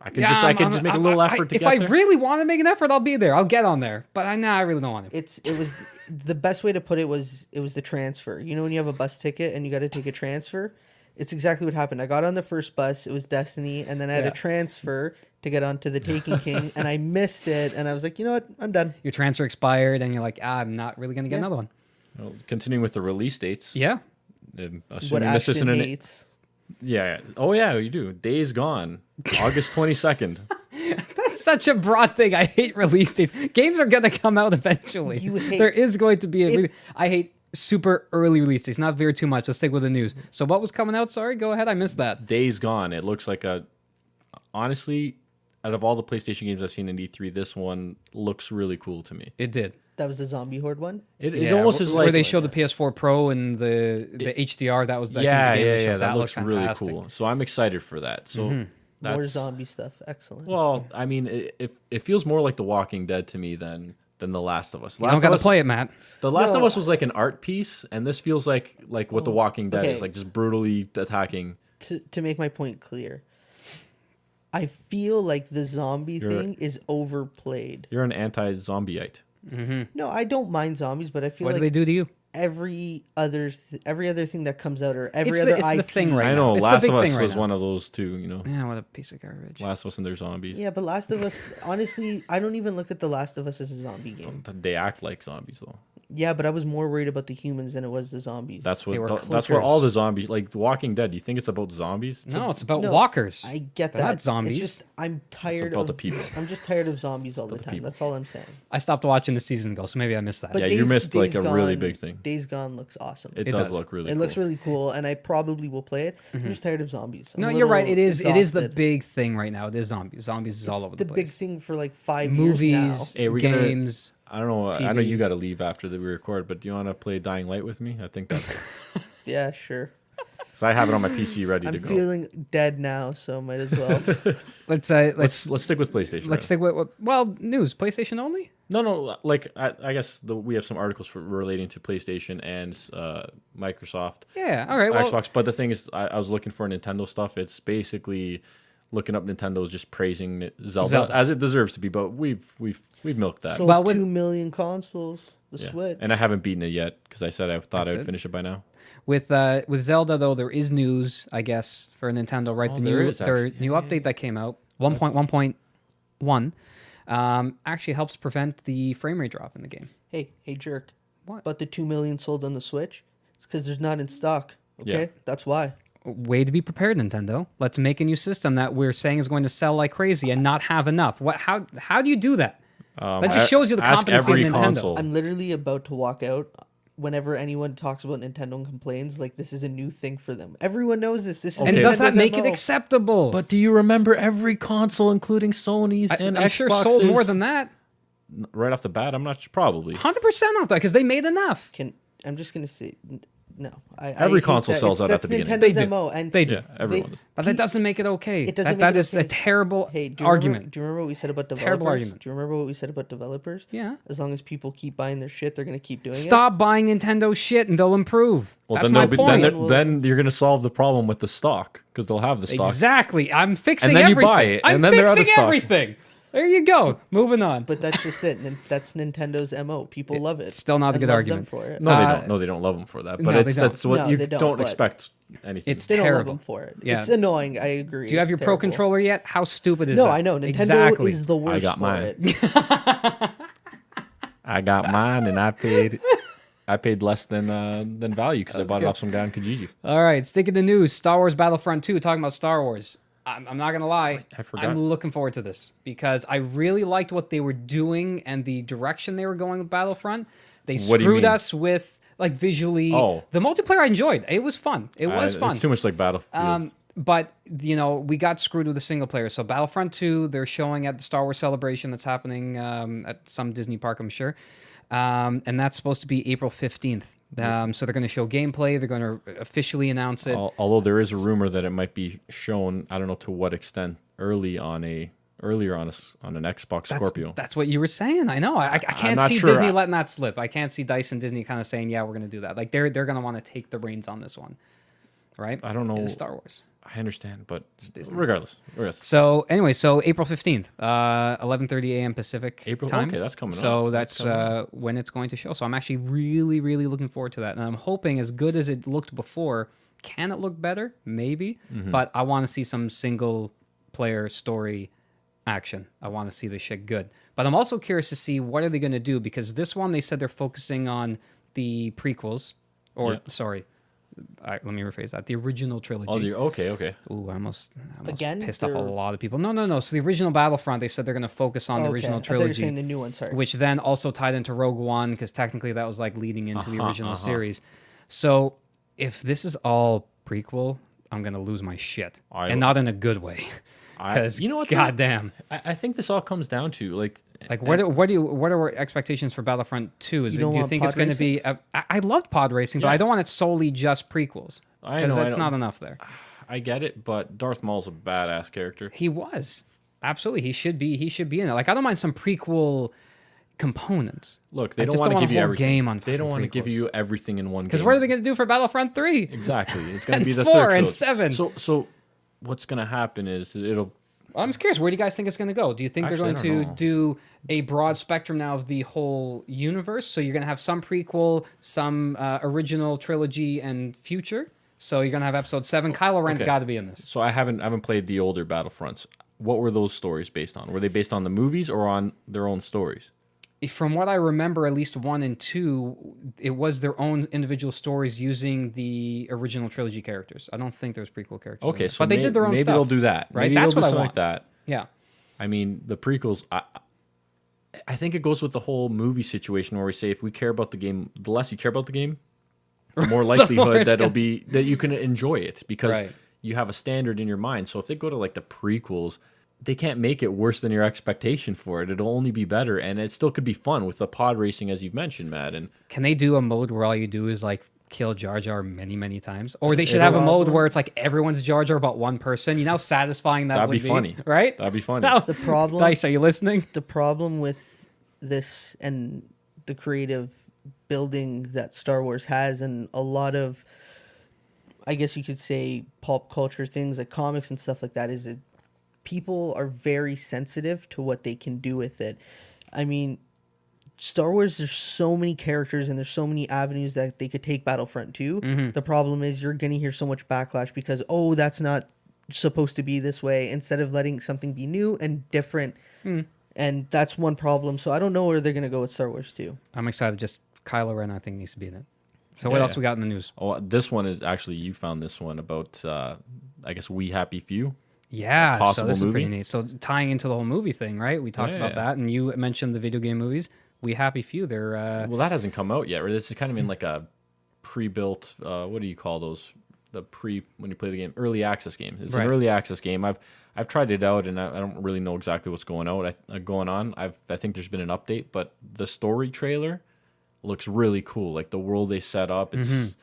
I can just make a little effort to if get I there. really want to make an effort, I'll be there. I'll get on there. But I really don't want to. It was the best way to put it was the transfer. You know when you have a bus ticket and you got to take a transfer? It's exactly what happened. I got on the first bus, it was Destiny, and then I had Yeah. to transfer to get onto the Taken King, and I missed it, and I was like, you know what? I'm done. Your transfer expired, and you're like, I'm not really going to get Yeah. another one. Well, continuing with the release dates. Yeah. What Assuming this isn't Ashton an hates. yeah. Oh yeah, you do. Days Gone, August 22nd. That's such a broad thing. I hate release dates. Games are going to come out eventually. You hate- there is going to be If- I hate super early release dates. Not veer too much. Let's stick with the news. So what was coming out? Sorry, go ahead. I missed that. Days Gone. It looks like honestly, out of all the PlayStation games I've seen in E3, this one looks really cool to me. It did. That was the Zombie Horde one? It Yeah, almost is like where they show the PS4 Pro and the HDR. That was the yeah, game yeah, they showed. yeah. That looks looked really fantastic. cool. So I'm excited for that. So More that's zombie stuff. Excellent. well, I mean, it feels more like The Walking Dead to me than The Last of Us. You don't got to play it, Matt. The Last of No. Us was like an art piece, and this feels like what The Walking Dead okay. is, like just brutally attacking. To make my point clear, I feel like the zombie thing is overplayed. You're an anti-zombieite. No, I don't mind zombies, but I feel What do like they do to you? every other thing that comes out or every It's other the IP. thing right I now. know It's the Last big of Us thing right was now. one of those too. You know, Yeah, what a piece of garbage. Last of Us and their zombies. Yeah, but Last of Us, honestly, I don't even look at The Last of Us as a zombie game. They act like zombies though. Yeah, but I was more worried about the humans than it was the zombies. That's They were what that's what clickers. all the zombies like. The Walking Dead. You think it's about zombies? No, it's about No, walkers. I get They're that. not zombies. It's just I'm tired about of the people. I'm just tired of zombies all the about the time. people. That's all I'm saying. I stopped watching the season ago, so maybe I missed that. But Yeah, you missed, like, a really big thing. Days Gone looks awesome. It It does does. look really. It cool. looks really cool, and I probably will play it. I'm just tired of zombies. I'm no, a you're right. little It is the exhausted. big thing right now. It is zombies. Zombies is all over the big place. thing for like 5 years Movies, Hey, we're gonna- games. I don't know. I know TV. you got to leave after we record, but do you want to play Dying Light with me? I think that's now. Yeah, sure. because I have it on my PC ready to I'm go. feeling dead now, so might as well. Let's Let's stick with PlayStation. let's stick with news. PlayStation only. No. Like I guess we have some articles relating to PlayStation and Microsoft, Yeah. All right. Well, Xbox. But the thing is, I was looking for Nintendo stuff. It's basically looking up Nintendo's just praising Zelda as it deserves to be. But we've milked that. Sold Well, with- 2 million consoles. The Yeah. Switch. And I haven't beaten it yet because I said I thought I That's would it. finish it by now. with Zelda though, there is news, I guess, for Nintendo. Right, Oh, the there new is their actually. new update that came out, 1.1.1, actually helps prevent the frame rate drop in the game. Hey, jerk. What? But the 2 million sold on the Switch? It's because there's not in stock. Okay, Yeah. that's why. Way to be prepared, Nintendo. Let's make a new system that we're saying is going to sell like crazy and not have enough. What? How do you do that? That just shows you the ask competency of every Nintendo. console. I'm literally about to walk out. Whenever anyone talks about Nintendo and complains, like this is a new thing for them. Everyone knows this. This is And does that Nintendo's make it MO. acceptable? But do you remember every console, including Sony's and I'm Xbox's? sure sold more than that. Right off the bat, I'm not probably. 100% off that because they made enough. I'm just gonna say no. I Every hate console that. sells out at That's the beginning. Nintendo's They do. MO, and They do. Yeah, everyone does. But that doesn't make it okay. It doesn't that make it is a okay. terrible Hey, do you argument. Remember, do you remember what we said about developers? Terrible argument. Do you remember what we said about developers? Yeah. As long as people keep buying their shit, they're gonna keep doing it. Stop buying Nintendo shit and they'll improve. Well, That's then, my they'll be, point. then, then you're going to solve the problem with the stock because they'll have the stock. Exactly. I'm fixing And then you everything. buy it, I'm and then they're out of fixing stock. everything. There you go. Moving on. But that's just it. That's Nintendo's MO. People love it. still not a and good love argument. them for it. No, they Uh, don't. No, they don't love them for that. But no, they it's don't. that's what No, you they don't, don't, but expect anything. It's They don't love terrible. them for it. Yeah. It's annoying. I agree. Do you have your It's Pro terrible. controller yet? How stupid is No, that? I know. Nintendo exactly. is the worst got for mine. it. I got mine, and I paid less than value because I bought good. it off some guy on Kijiji. All right, sticking to news, Star Wars Battlefront 2, talking about Star Wars. I'm not going to lie. I forgot. I'm looking forward to this because I really liked what they were doing and the direction they were going with Battlefront. They What do you screwed mean? us with, like, visually. Oh. The multiplayer I enjoyed. It was fun. It was fun. It's too much like Battlefield. But, you know, we got screwed with the single player. So Battlefront 2, they're showing at the Star Wars Celebration that's happening at some Disney park, I'm sure. And that's supposed to be April 15th. So they're going to show gameplay. They're going to officially announce it. Although there is a rumor that it might be shown, I don't know to what extent, earlier on an Xbox Scorpio. That's what you were saying. I know. I can't not see sure. Disney letting that slip. I can't see DICE and Disney kind of saying, "Yeah, we're going to do that." Like they're going to want to take the reins on this one, right? I don't know. It's Star Wars. I understand, but Disney. regardless. So anyway, so April 15th, 11:30 a.m. Pacific April. time. Okay, that's coming up. So that's coming up. when it's going to show. So I'm actually really, really looking forward to that, and I'm hoping, as good as it looked before, can it look better? Maybe, but I want to see some single player story action. I want to see this shit good. But I'm also curious to see what are they going to do, because this one they said they're focusing on the prequels, or Yeah. sorry. All right, let me rephrase that. The original trilogy. Okay. Ooh, I almost Again, pissed off a they're- lot of people. No. So the original Battlefront, they said they're going to focus on the Okay. original I thought you were trilogy, saying the new one. Sorry. which then also tied into Rogue One, because technically that was like leading into the Uh-huh, original uh-huh. series. So if this is all prequel, I'm going to lose my shit, I- and not in a good way. Because you know what, though? goddamn, I think this all comes down to like what are our expectations for Battlefront 2? You don't Do you want think it's pod going to be? I loved pod racing, but Yeah. I don't want it solely just prequels, I because know, I that's know. not enough there. I get it, but Darth Maul's a badass character. He was absolutely. He should be. He should be in it. Like, I don't mind some prequel components. Look, they I don't just want don't to want give a you whole everything. game on They don't fucking want to give prequels. you everything in one game. Because what are they going to do for Battlefront 3? Exactly. It's going And to be the 4 third and trilogy. 7. So what's going to happen is it'll I'm just curious. Where do you guys think it's going to go? Do you think Actually, they're I going don't to know. do a broad spectrum now of the whole universe? So you're going to have some prequel, some original trilogy, and future. So you're going to have episode 7. Kylo Ren's okay. got to be in this. So I haven't played the older Battlefronts. What were those stories based on? Were they based on the movies or on their own stories? From what I remember, at least 1 and 2, it was their own individual stories using the original trilogy characters. I don't think there's prequel characters. in Okay, there. so but they did their own maybe stuff. they'll do that. right? Maybe That's they'll do what I something want. like that. Yeah. I mean, the prequels. I think it goes with the whole movie situation where we say if we care about the game, the less you care about the game, the more likelihood it's that it'll gonna- be that you can enjoy it because Right. you have a standard in your mind. So if they go to like the prequels, they can't make it worse than your expectation for it. It'll only be better, and it still could be fun with the pod racing, as you've mentioned, Matt. And Can they do a mode where all you do is like kill Jar Jar many, many times? Or they should It'll- have a mode where it's like everyone's Jar Jar but one person. You know how satisfying that That'd would be funny. Right? That'd be funny. No. The problem- Dice, are you listening? The problem with this and the creative building that Star Wars has, and a lot of, I guess you could say, pulp culture things like comics and stuff like that, is that people are very sensitive to what they can do with it. I mean, Star Wars, there's so many characters and there's so many avenues that they could take Battlefront to. The problem is you're going to hear so much backlash because, oh, that's not supposed to be this way, instead of letting something be new and different. And that's one problem. So I don't know where they're going to go with Star Wars 2. I'm excited. Just Kylo Ren, I think, needs to be in it. So what Yeah. else we got in the news? oh, this one is actually you found this one about I guess We Happy Few. Yeah, so possible this is pretty movie? neat. So tying into the whole movie thing, right? We talked about Yeah. that, and you mentioned the video game movies. We Happy Few. They're Well, that hasn't come out yet. Right? This is kind of in like a pre-built. What do you call those? When you play the game, early access game. It's Right. an early access game. I've tried it out, and I don't really know exactly what's going on. I think there's been an update, but the story trailer looks really cool. Like the world they set up. It's this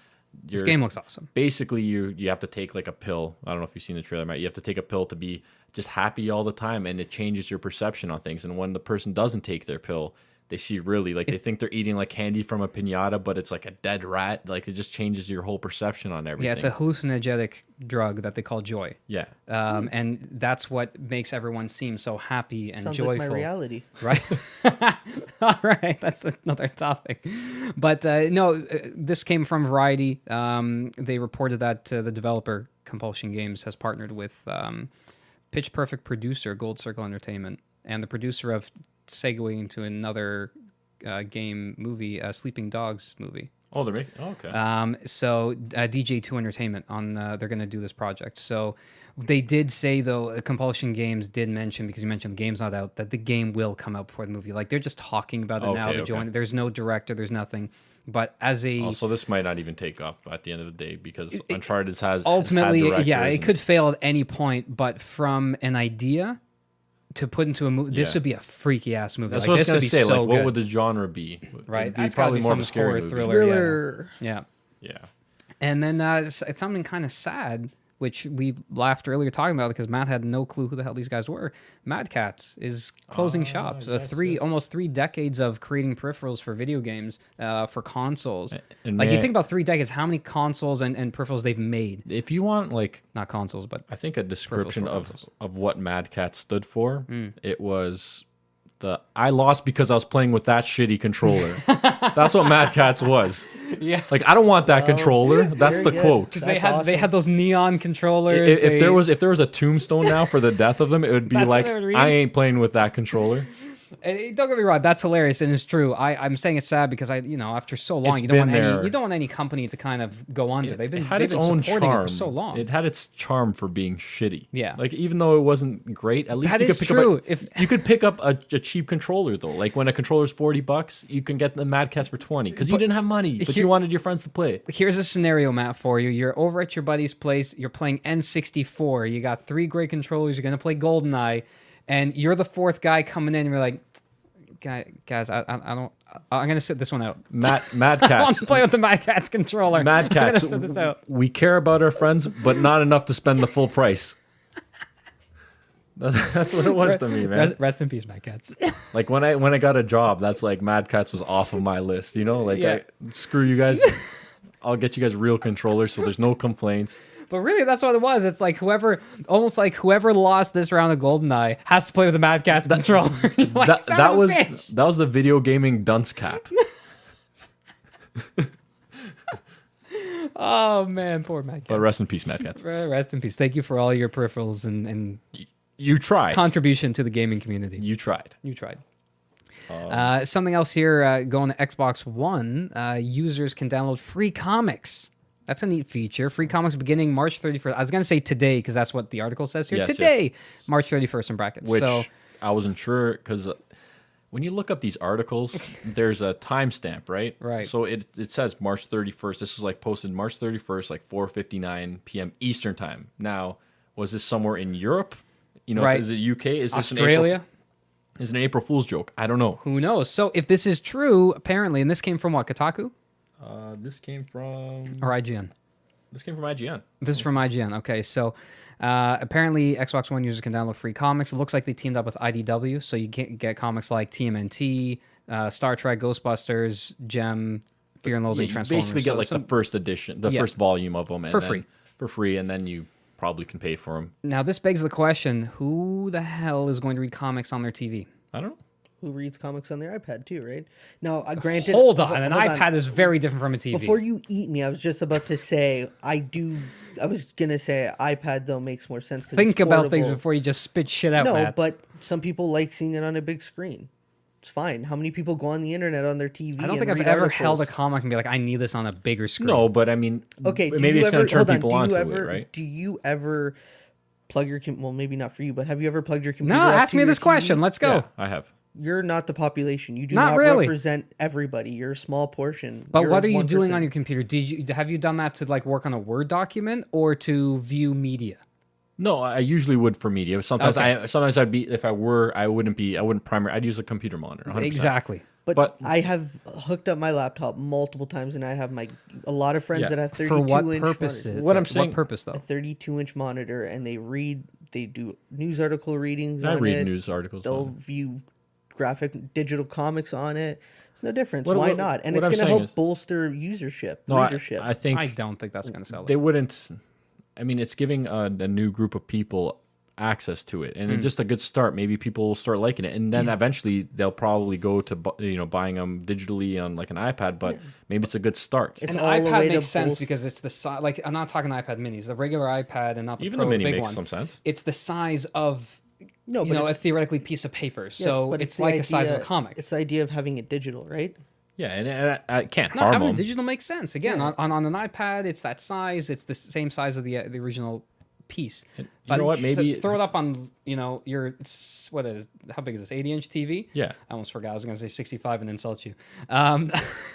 you're- game looks awesome. basically you have to take like a pill. I don't know if you've seen the trailer, Matt. You have to take a pill to be just happy all the time, and it changes your perception on things. And when the person doesn't take their pill, they see really like they think they're eating like candy from a piñata, but it's like a dead rat. Like it just changes your whole perception on everything. Yeah, it's a hallucinogenic drug that they call joy. yeah. And that's what makes everyone seem so happy and Sounds joyful. like my reality. Right. All right. That's another topic. But no, this came from Variety. They reported that the developer, Compulsion Games, has partnered with Pitch Perfect producer, Gold Circle Entertainment, and the producer of segueing to another game movie, Sleeping Dogs movie. Oh, they're making. Oh, okay. So DJ2 Entertainment they're going to do this project. So they did say though, Compulsion Games did mention, because you mentioned the game's not out, that the game will come out before the movie. Like they're just talking about it now. Okay, They're okay. joining. There's no director. There's nothing. But as a So this might not even take off at the end of the day because Uncharted has ultimately, has had yeah, it directors could fail at any point. But from an idea to put into a movie, this Yeah. would be a freaky ass movie. That's Like what I was this gonna would be say. so Like, what good. would the genre be? Right, It'd be that's gotta probably be more of a some horror scary movie. thriller. Thriller. Yeah. Yeah. Yeah. And then it's something kind of sad. which we laughed earlier talking about because Matt had no clue who the hell these guys were. Mad Catz is closing shop. So almost 3 decades of creating peripherals for video games, for consoles. And Like, you man- think about 3 decades, how many consoles and peripherals they've made? If you want like Not consoles, but I think a description for of consoles. what Mad Cat stood for, it was I lost because I was playing with that shitty controller. That's what Mad Catz was. yeah. Like, I don't want that controller. That's very the good. quote. Because That's they awesome. had those neon controllers. If there was a tombstone now for the death of them, it would be That's what like, they would read? I ain't playing with that controller. And don't get me wrong, that's hilarious and it's true. I'm saying it's sad because after so long, It's you don't want been any there. you don't want any company to kind of go under. They've It had been its own supporting charm it for so long. It had its charm for being shitty. Yeah. Like, even though it wasn't great, at least That you is could pick true. up you could pick up a cheap controller though. Like, when a controller's $40, you can get the Mad Catz for 20 because you didn't have money, but here- you wanted your friends to play. Here's a scenario, Matt, for you. You're over at your buddy's place. You're playing N64. You got 3 great controllers. You're gonna play GoldenEye, and you're the 4th guy coming in. And you're like, guys, I don't. I'm gonna sit this one out. Mad I want Catz. to play with the Mad Catz controller. Mad I'm gonna Catz. sit this out. We care about our friends, but not enough to spend the full price. That's what it was to me, man. Rest in peace, Mad Catz. Like, when I got a job, that's like Mad Catz was off of my list. You know, like, Yeah. screw you guys. I'll get you guys real controllers, so there's no complaints. But really, that's what it was. It's like whoever lost this round of GoldenEye has to play with the Mad Catz controller. You're like, that "Son that of a was bitch." that was the video gaming dunce cap. Oh man, poor Mad But Catz. rest in peace, Mad Catz. Rest in peace. Thank you for all your peripherals and You tried. contribution to the gaming community. You tried. You tried. Something else here, going to Xbox One, users can download free comics. That's a neat feature. Free comics beginning March 31st. I was going to say today because that's what the article says here. Yes, Today, March 31st in brackets. Which So, I wasn't sure because when you look up these articles, there's a timestamp, right? Right. So it says March 31st. This is like posted March 31st, like 4:59 p.m. Eastern time. Now, was this somewhere in Europe? You know, Right. is it UK? Is this Australia? Is it an April Fool's joke? I don't know. Who knows? So if this is true, apparently, and this came from what, Kotaku This came from or IGN? IGN. This is from IGN. Okay, so apparently Xbox One users can download free comics. It looks like they teamed up with IDW, so you can get comics like TMNT, Star Trek, Ghostbusters, Gem, Fear and Yeah, Loathing, you Transformers. basically get So like some- the first edition, the Yeah. first volume of them, and For then- free. for free, and then you probably can pay for them. Now this begs the question: who the hell is going to read comics on their TV? I don't know. Who reads comics on their iPad too, right? Now, granted, Hold on, an hold iPad is very different from a TV. Before you eat me, I was just about to say I was gonna say iPad though makes more sense. 'Cause Think it's about things portable. before you just spit shit out. No, Matt. but some people like seeing it on a big screen. It's fine. How many people go on the internet on their TV? I don't and think I've read ever held a articles? comic and be like, I need this on a bigger screen. No, but I mean, Okay, do maybe you it's going ever- to turn hold on, people do you onto ever- it, right? Do you ever plug your well, maybe not for you, but have you ever plugged your computer? No, up ask to me your this TV? question. Let's go. Yeah, I have. You're not the population. You do Not not, really. represent everybody. You're a small portion. But You're what are you doing 1%. on your computer? Have you done that to like work on a Word document or to view media? No, I usually would for media. Sometimes Okay. sometimes I'd be if I wouldn't primary. I'd use a computer monitor. 100%. Exactly. But I have hooked up my laptop multiple times, and I have a lot of friends Yeah. that have For 32 what inch purposes? monitors. What I'm saying- What purpose though? A 32-inch monitor, and they do news article readings I on read it. news articles. They'll on it. view graphic digital comics on it. It's no difference. What- Why what- not? And what it's I'm going to saying help is- bolster usership, No, readership. I think I don't think that's going to sell they it. wouldn't. I mean, it's giving a new group of people access to it, and it's just a good start. Maybe people will start liking it, and then eventually they'll probably go to buying them digitally on like an iPad. But maybe it's a good start. It's An all a way iPad to makes sense bolster- because it's the size. Like I'm not talking iPad minis, the regular iPad, and not the Even Pro, the mini big makes one. some sense. It's the size of No, you but know a it's- theoretically piece of paper. yes, So but it's the like the size of a idea- comic. It's the idea of having it digital, right? Yeah, and I can't No, harm having them. it digital makes sense. Again, Yeah. on an iPad, it's that size. It's the same size of the original piece. You know what? to Maybe throw it up on your what is how big is this 80-inch TV? Yeah, I almost forgot. I was going to say 65 and insult you. I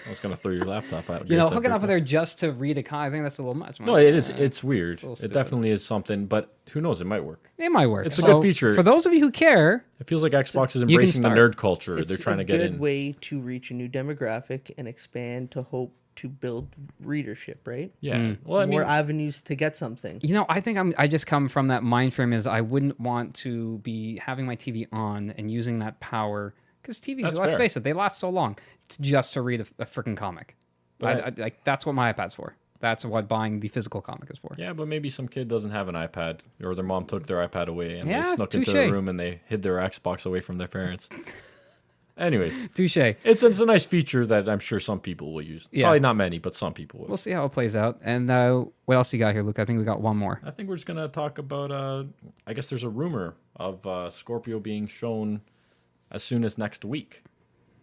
was gonna throw your laptop out. Hooking up there just to read a comic, I think that's a little much. No, it is. It's weird. a little It stupid. definitely is something, but who knows? It might work. It might work. It's a good feature. For those of you who care, It feels like Xbox is can embracing the start. nerd culture. It's They're trying a to get good in. way to reach a new demographic and expand to hope to build readership, right? Yeah. Well, I mean, More avenues to get something. You know, I think I just come from that mind frame is I wouldn't want to be having my TV on and using that power because TVs, That's let's fair. face it, they last so long. It's just to read a freaking comic. But Like that's what my iPad's for. That's what buying the physical comic is for. yeah, but maybe some kid doesn't have an iPad, or their mom took their iPad away and Yeah, they snuck into touche. their room and they hid their Xbox away from their parents. Anyways, Touche. it's a nice feature that I'm sure some people will use. Yeah. Probably not many, but some people will. We'll see how it plays out. And what else you got here, Luke? I think we got one more. I think we're just gonna talk about. I guess there's a rumor of Scorpio being shown as soon as next week.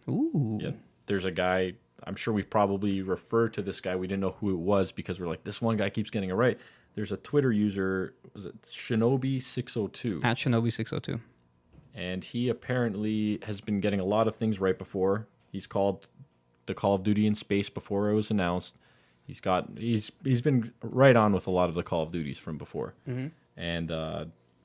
Ooh. Yeah, there's a guy. I'm sure we probably referred to this guy. We didn't know who it was because we're like, this one guy keeps getting it right. There's a Twitter user, was it Shinobi602, At Shinobi602. and he apparently has been getting a lot of things right before. He's called the Call of Duty in space before it was announced. He's been right on with a lot of the Call of Duties from before. And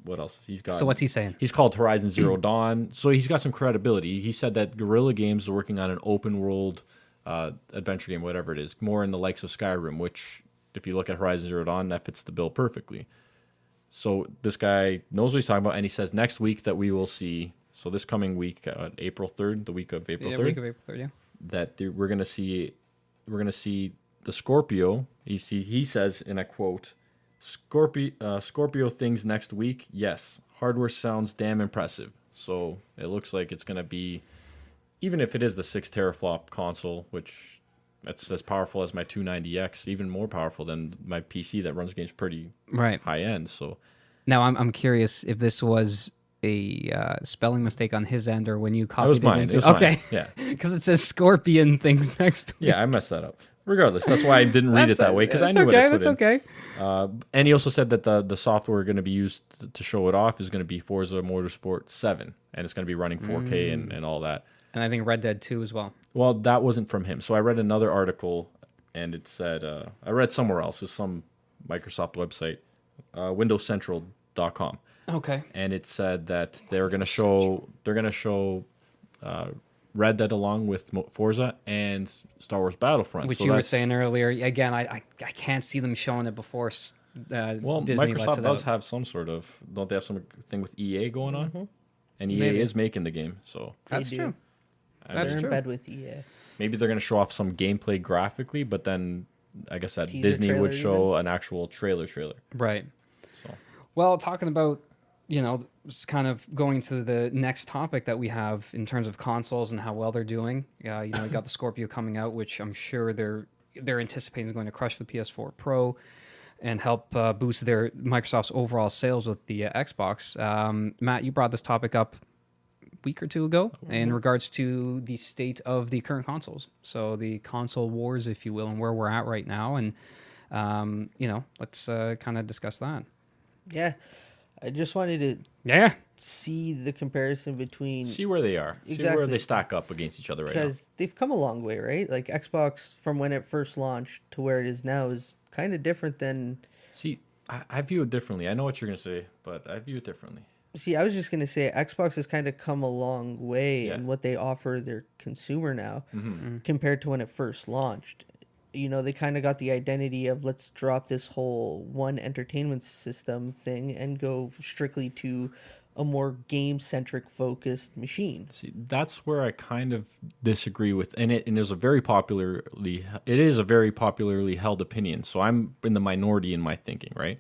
what else? He's got. So what's he saying? He's called Horizon Zero Dawn, so he's got some credibility. He said that Guerrilla Games is working on an open world adventure game, whatever it is, more in the likes of Skyrim, which, if you look at Horizon Zero Dawn, that fits the bill perfectly. So this guy knows what he's talking about, and he says next week that we will see, so this coming week, April 3rd, the week of April 3rd, Week of April 3rd, yeah. that we're going to see the Scorpio. He says in a quote, Scorpio things next week. Yes, hardware sounds damn impressive. So it looks like it's going to be, even if it is the 6 teraflop console, which that's as powerful as my 290X, even more powerful than my PC that runs games pretty Right. high end. So Now, I'm curious if this was a spelling mistake on his end or when you copied was it mine. into... It was mine. Okay. Yeah. Because it says Scorpion things next week. Yeah, I messed that up. Regardless, that's why I didn't read it that way, because I knew what I put That's in. okay. And he also said that the software going to be used to show it off is going to be Forza Motorsport 7, and it's going to be running 4K and all that. And I think Red Dead 2 as well. Well, that wasn't from him. So I read another article, and it said, I read somewhere else, it was some Microsoft website, windowscentral.com. Okay. And it said that they're going to show Red Dead along with Forza and Star Wars Battlefront. Which So you were that's- saying earlier. Again, I can't see them showing it before Well, Disney lets Microsoft it does out. have some sort of, don't they have some thing with EA going on? And EA Maybe. is making the game, so That's They true. do. That's They're true. in bed with EA. maybe they're going to show off some gameplay graphically, but then I guess that Teaser Disney would trailer show an actual trailer. Right. So Well, talking about, just kind of going to the next topic that we have in terms of consoles and how well they're doing. You got the Scorpio coming out, which I'm sure they're anticipating is going to crush the PS4 Pro and help boost their Microsoft's overall sales with the Xbox. Matt, you brought this topic up a week or two ago in regards to the state of the current consoles. So the console wars, if you will, and where we're at right now. And, let's kind of discuss that. Yeah. I just wanted to Yeah. see the comparison between see where they are. See where Exactly. they stack up against each other right now. because they've come a long way, right? Like Xbox from when it first launched to where it is now is kind of different than. See, I view it differently. I know what you're going to say, but I view it differently. See, I was just gonna say Xbox has kind of come a long way Yeah. in what they offer their consumer now compared to when it first launched. They kind of got the identity of let's drop this whole one entertainment system thing and go strictly to a more game-centric focused machine. See, that's where I kind of disagree with, and it is a very popularly held opinion. So I'm in the minority in my thinking, right?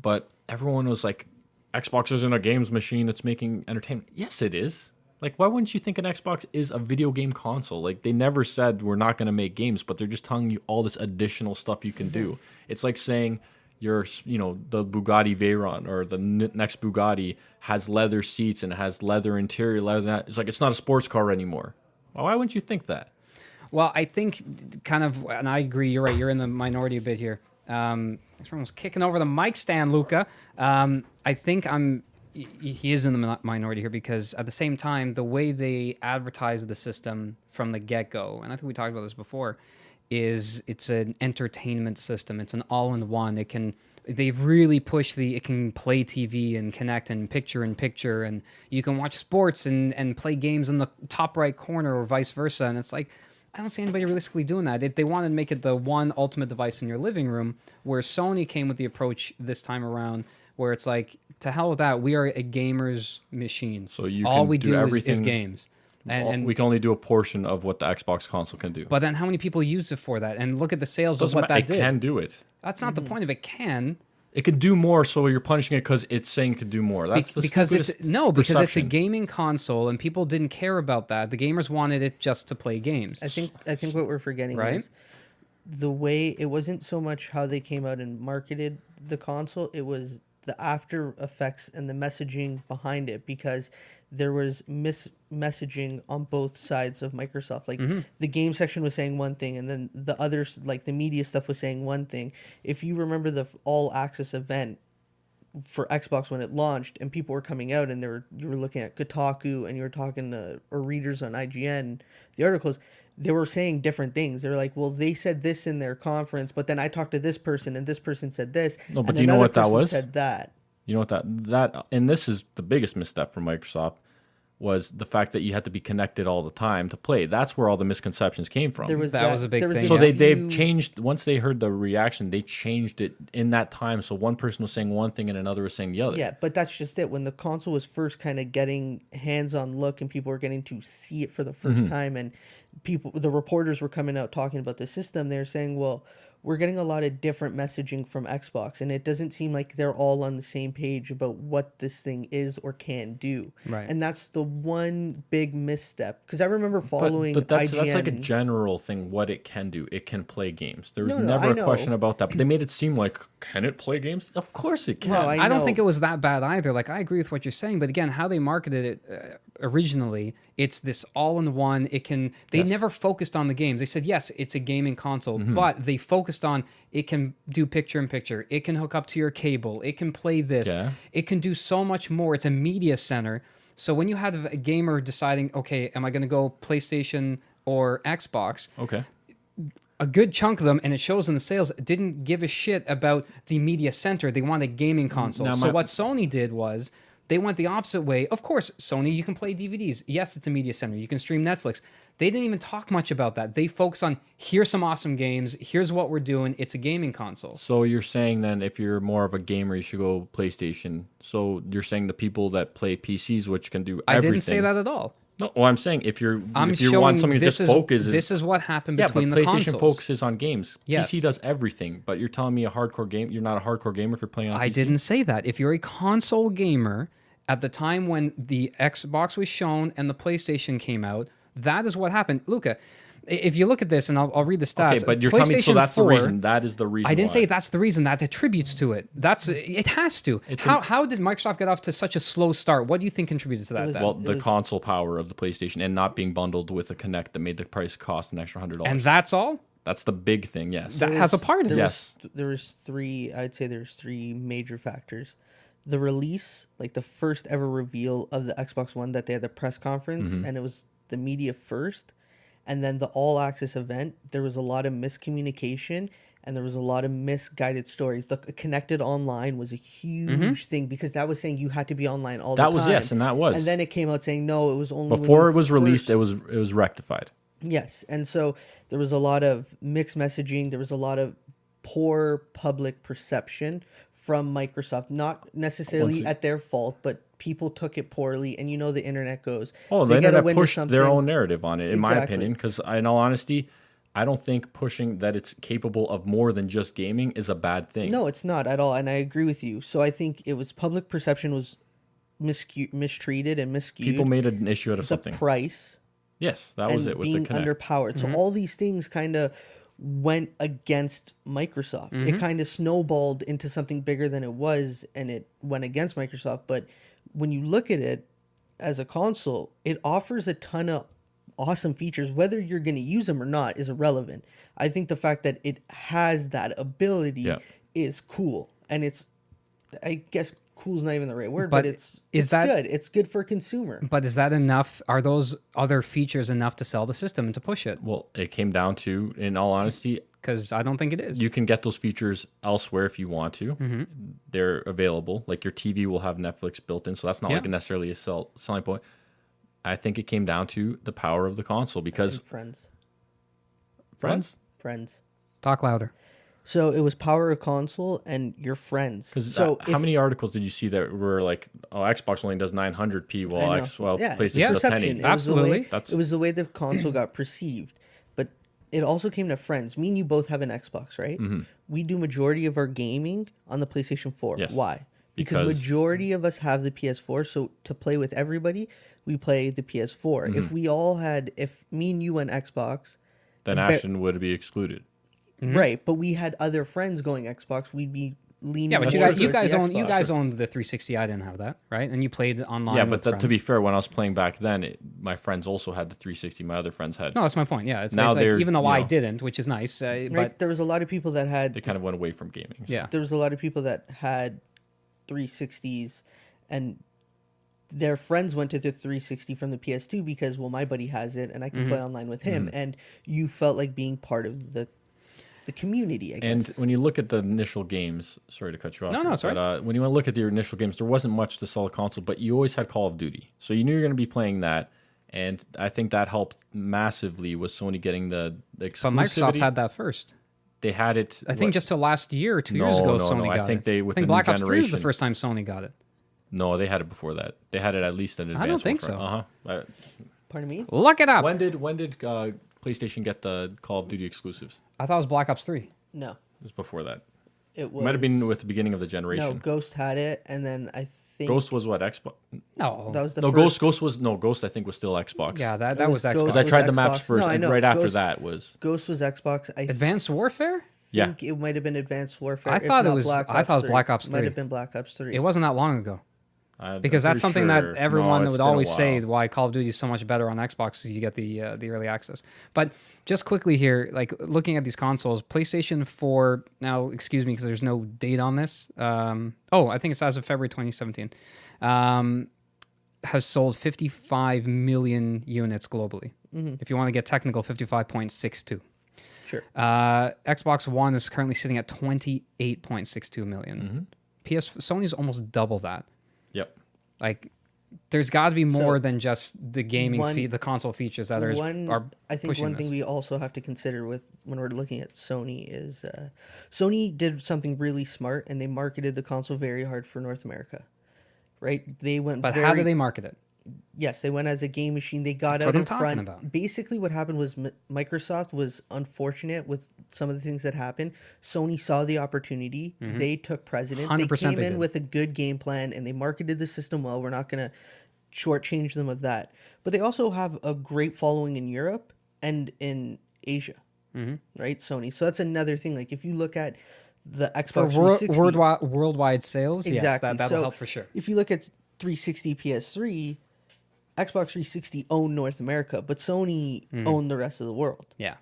But everyone was like, Xbox isn't a games machine; it's making entertainment. Yes, it is. Like, why wouldn't you think an Xbox is a video game console? Like, they never said we're not going to make games, but they're just telling you all this additional stuff you can do. It's like saying the Bugatti Veyron or the next Bugatti has leather seats and has leather interior, leather that. It's like, it's not a sports car anymore. Well, why wouldn't you think that? Well, I think kind of, and I agree, you're right, you're in the minority a bit here. Everyone's kicking over the mic stand, Luca. I think he is in the minority here because at the same time, the way they advertise the system from the get-go, and I think we talked about this before, is it's an entertainment system. It's an all-in-one. They've really pushed it can play TV and connect and picture, and you can watch sports and play games in the top right corner or vice versa. And it's like, I don't see anybody realistically doing that. They wanted to make it the one ultimate device in your living room, where Sony came with the approach this time around, where it's like, to hell with that. We are a gamer's machine. So you all can we do do is everything- games. And we can only do a portion of what the Xbox console can do. but then how many people use it for that? And look at the sales of Doesn't what matter, that it did. can do it. That's not the point of it. Can It could do more, so you're punishing it because it's saying it could do more. That's the because it's stupidest because it's a perception. gaming console and people didn't care about that. The gamers wanted it just to play games. I think what we're forgetting Right? is the way it wasn't so much how they came out and marketed the console, it was the after effects and the messaging behind it, because there was messaging on both sides of Microsoft. Like the game section was saying one thing and then the others, like the media stuff, was saying one thing. If you remember the all access event for Xbox when it launched and people were coming out and you were looking at Kotaku and you were talking to or readers on IGN, the articles, they were saying different things. They were like, well, they said this in their conference, but then I talked to this person and this person said this. No, but and do you know another what that person was? said that. You know what that and this is the biggest misstep from Microsoft, was the fact that you had to be connected all the time to play. That's where all the misconceptions came from. There was That was a big there thing, So yeah. they've few- changed, once they heard the reaction, they changed it in that time. So one person was saying one thing and another was saying the other. Yeah, but that's just it. When the console was first kind of getting hands-on look and people were getting to see it for the 1st time, and the reporters were coming out talking about the system, they're saying, well, we're getting a lot of different messaging from Xbox, and it doesn't seem like they're all on the same page about what this thing is or can do. Right. And that's the one big misstep. Because I remember following But that's IGN. like a general thing, what it can do. It can play games. There was No, never I a know. question about that. But they made it seem like, can it play games? Of course it can. No, I don't know. think it was that bad either. Like, I agree with what you're saying, but again, how they marketed it originally, it's this all-in-one. It can. They never focused on the games. They said yes, it's a gaming console, but they focused on it can do picture-in-picture. It can hook up to your cable. It can play this. Yeah. It can do so much more. It's a media center. So when you had a gamer deciding, okay, am I going to go PlayStation or Xbox? Okay. A good chunk of them, and it shows in the sales, didn't give a shit about the media center. They wanted a gaming console. Now So my- what Sony did was they went the opposite way. Of course, Sony, you can play DVDs. Yes, it's a media center. You can stream Netflix. They didn't even talk much about that. They focused on, here's some awesome games. Here's what we're doing. It's a gaming console. So you're saying then if you're more of a gamer, you should go PlayStation. So you're saying the people that play PCs, which can do I everything. didn't say that at all. No, well, I'm saying if you I'm if you showing want something to this just is, focus, this is what happened yeah, between but the PlayStation consoles. focuses on games. Yes. PC does everything, but you're telling me a hardcore game. You're not a hardcore gamer if you're playing on I PC? didn't say that. If you're a console gamer, at the time when the Xbox was shown and the PlayStation came out, that is what happened. Luca, if you look at this, and I'll read the stats. Okay, but you're telling me so PlayStation that's the 4 reason. That is the reason. I didn't why. say that's the reason. That attributes to it. It has to. How did Microsoft get off to such a slow start? What do you think contributed to that? was- then? Well, It the was- console power of the PlayStation and not being bundled with a Kinect that made the price cost an extra $100. and that's all. That's the big thing. Yes. That has a part of it. Yes. There was three. I'd say there's three major factors. The release, like the first ever reveal of the Xbox One, that they had the press conference, and it was the media first, and then the all access event. There was a lot of miscommunication, and there was a lot of misguided stories. The connected online was a huge thing because that was saying you had to be online all the That time. was yes, and that was. And then it came out saying no, it was only when before you it was released, first- it was rectified. Yes, and so there was a lot of mixed messaging. There was a lot of poor public perception from Microsoft, not necessarily at their fault, but people took it poorly. And you know the internet goes. Oh, the they get a internet wind of pushed their something. own narrative on it, in my Exactly. opinion. Because in all honesty, I don't think pushing that it's capable of more than just gaming is a bad thing. No, it's not at all, and I agree with you. So I think it was public perception was mistreated and miscued. People made an issue out of the something. price. Yes, that was and it with being the Kinect. underpowered. So all these things kind of went against Microsoft. It kind of snowballed into something bigger than it was, and it went against Microsoft. But when you look at it as a console, it offers a ton of awesome features. Whether you're going to use them or not is irrelevant. I think the fact that it has that ability Yeah. is cool, and it's, I guess, cool is not even the right word, But but it's is that- good. It's good for a consumer. But is that enough? Are those other features enough to sell the system and to push it? Well, it came down to, in all honesty, Because I don't think it is. you can get those features elsewhere if you want to. They're available. Like your TV will have Netflix built in, so that's not Yeah. like necessarily a selling point. I think it came down to the power of the console because And friends. Friends? Friends. Talk louder. So it was power of console and your friends. Because So how many articles did you see that were like, oh, Xbox only does 900p while I know. PlayStation it's does perception. 1080? Absolutely. It was the way the console got perceived. But it also came to friends. Me and you both have an Xbox, right? We do majority of our gaming on the PlayStation 4. Yes. Why? Because Because- majority of us have the PS4. So to play with everybody, we play the PS4. If me and you went Xbox, Then But- Ashton would be excluded. right? But we had other friends going Xbox. We'd be leaning. Yeah, but more you towards the owned Xbox. owned the 360. I didn't have that, right? And you played online. Yeah, with but to be friends. fair, when I was playing back then, my friends also had the 360. My other friends had. No, that's my point. Yeah, it's, Now it's like, they're, even though you I know- didn't, which is nice, Right? but There was a lot of people that had They kind of went away from gaming. so- yeah, there was a lot of people that had 360s and their friends went to the 360 from the PS2 because, well, my buddy has it and I can play online with him. And you felt like being part of the community, I And guess. when you look at the initial games, sorry to cut you off. No, here, it's all but when you look at the initial games, there wasn't much to sell a console, but you always had Call of Duty, so you knew you're going to be playing that, and I think that helped massively with Sony getting the but exclusivity. Microsoft had that first. They had it. I think what- just till last year or 2 years ago, No, Sony no, I got think it. they- I with think the new Black Ops 3 was the generation- first time Sony got it. No, they had it before that. They had it at least in advance. don't think so. Pardon me? Look it up. When did PlayStation get the Call of Duty exclusives? I thought it was Black Ops 3. No. It was before that. It was. Might have been with the beginning of the No, generation. Ghost had it. And then I think. Ghost was what, Xbox? No, That was the No, first. Ghost I think was still Xbox. yeah, that It was was Xbox. Ghost Because I tried the was maps Xbox. first, No, I and know. right after Ghost- that was Ghost was Xbox. I Advanced Warfare. Yeah. think it might have been Advanced Warfare. I if thought it not was- Black I Ops thought it was 3. Black Ops Might 3. have been Black Ops 3. It wasn't that long ago. I'm Because that's pretty something sure- that everyone no, it's would been a always say while. why Call of Duty is so much better on Xbox. You get the early access. But just quickly here, like looking at these consoles, PlayStation 4. Now, excuse me, because there's no date on this. I think it's as of February 2017. Has sold 55 million units globally. If you want to get technical, 55.62. Sure. Xbox One is currently sitting at 28.62 million. Sony's almost double that. Yep. Like, there's got to be more So, than just the gaming the console features that are I think pushing one thing this. we also have to consider with when we're looking at Sony is Sony did something really smart and they marketed the console very hard for North America, right? They went. But very, how do they market it? Yes, they went as a game machine. They got That's out what in I'm talking front. about. Basically, what happened was Microsoft was unfortunate with some of the things that happened. Sony saw the opportunity. They took precedent. They 100% came they in did. with a good game plan and they marketed the system well. We're not going to shortchange them of that. But they also have a great following in Europe and in Asia, right? Sony. So that's another thing. Like if you look at the For Xbox 360, worldwide sales, yes, Exactly. that'll So, help for sure. if you look at 360 PS3, Xbox 360 owned North America, but Sony owned the rest of the world, Yeah.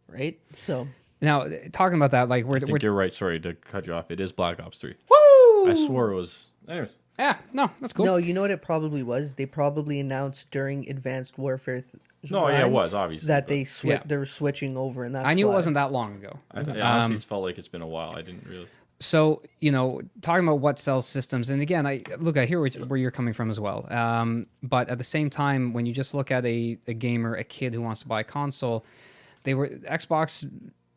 right? So Now, talking about that, like I we're think you're right. Sorry to cut you off. It is Black Ops 3. woo! I swore it was. Anyways. Yeah, no, that's cool. no, you know what it probably was? They probably announced during Advanced Warfare. No, yeah, it was obviously that but they Yeah. they were switching over, and that's I knew why. it wasn't that long ago. I honestly felt like it's been a while. I didn't realize. So, talking about what sells systems, and again, I hear where you're coming from as well. But at the same time, when you just look at a gamer, a kid who wants to buy a console, Xbox,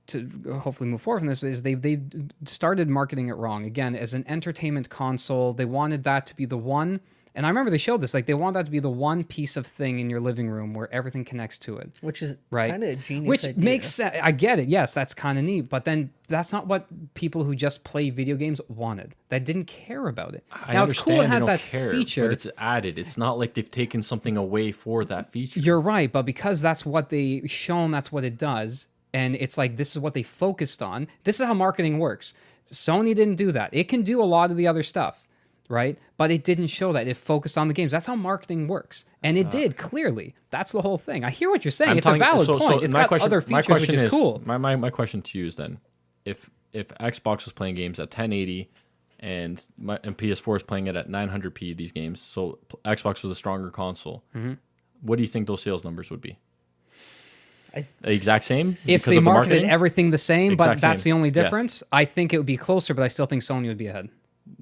to hopefully move forward from this, is they started marketing it wrong. Again, as an entertainment console, they wanted that to be the one. And I remember they showed this, like they want that to be the one piece of thing in your living room where everything connects to it. Which is Right. kind of a genius Which idea. makes sense. I get it. Yes, that's kind of neat. But then that's not what people who just play video games wanted. That didn't care about it. I Now it's cool. It understand they has don't that care, feature. but it's added. It's not like they've taken something away for that feature. You're right, but because that's what they shown, that's what it does, and it's like this is what they focused on. This is how marketing works. Sony didn't do that. It can do a lot of the other stuff, right? But it didn't show that. It focused on the games. That's how marketing works, and it did clearly. That's the whole thing. I hear what you're saying. I'm It's a talking- valid so point. It's my got question- other my features, question which is cool. My question to you is then, if Xbox was playing games at 1080 and PS4 is playing it at 900p, these games, so Xbox was a stronger console, what do you think those sales numbers would be? The exact same? If because they of the marketed marketing? everything the same, but Exact that's same. the only Yes. difference, I think it would be closer, but I still think Sony would be ahead.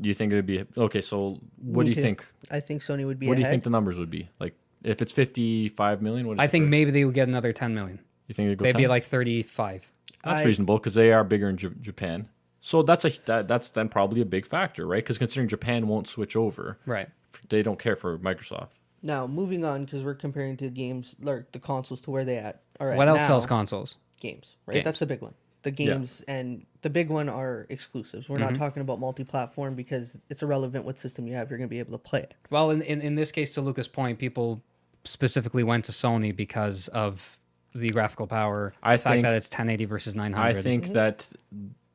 Do you think it would be okay? So what Me do you too. think? I think Sony would be What do ahead. you think the numbers would be? Like if it's 55 million, what is I it think for- maybe they would get another 10 million. You think they'd go They'd 10? be like 35. That's I- reasonable because they are bigger in Japan. So that's then probably a big factor, right? Because considering Japan won't switch over, Right. they don't care for Microsoft. Now, moving on, because we're comparing to the games, like the consoles, to where they are at What else now. sells consoles? Games, right? Games. That's the big one. The games and the big one are exclusives. We're not talking about multi-platform because it's irrelevant what system you have. You're going to be able to play it. Well, in this case, to Lucas' point, people specifically went to Sony because of the graphical power. I the fact think- that it's 1080 versus 900. I think that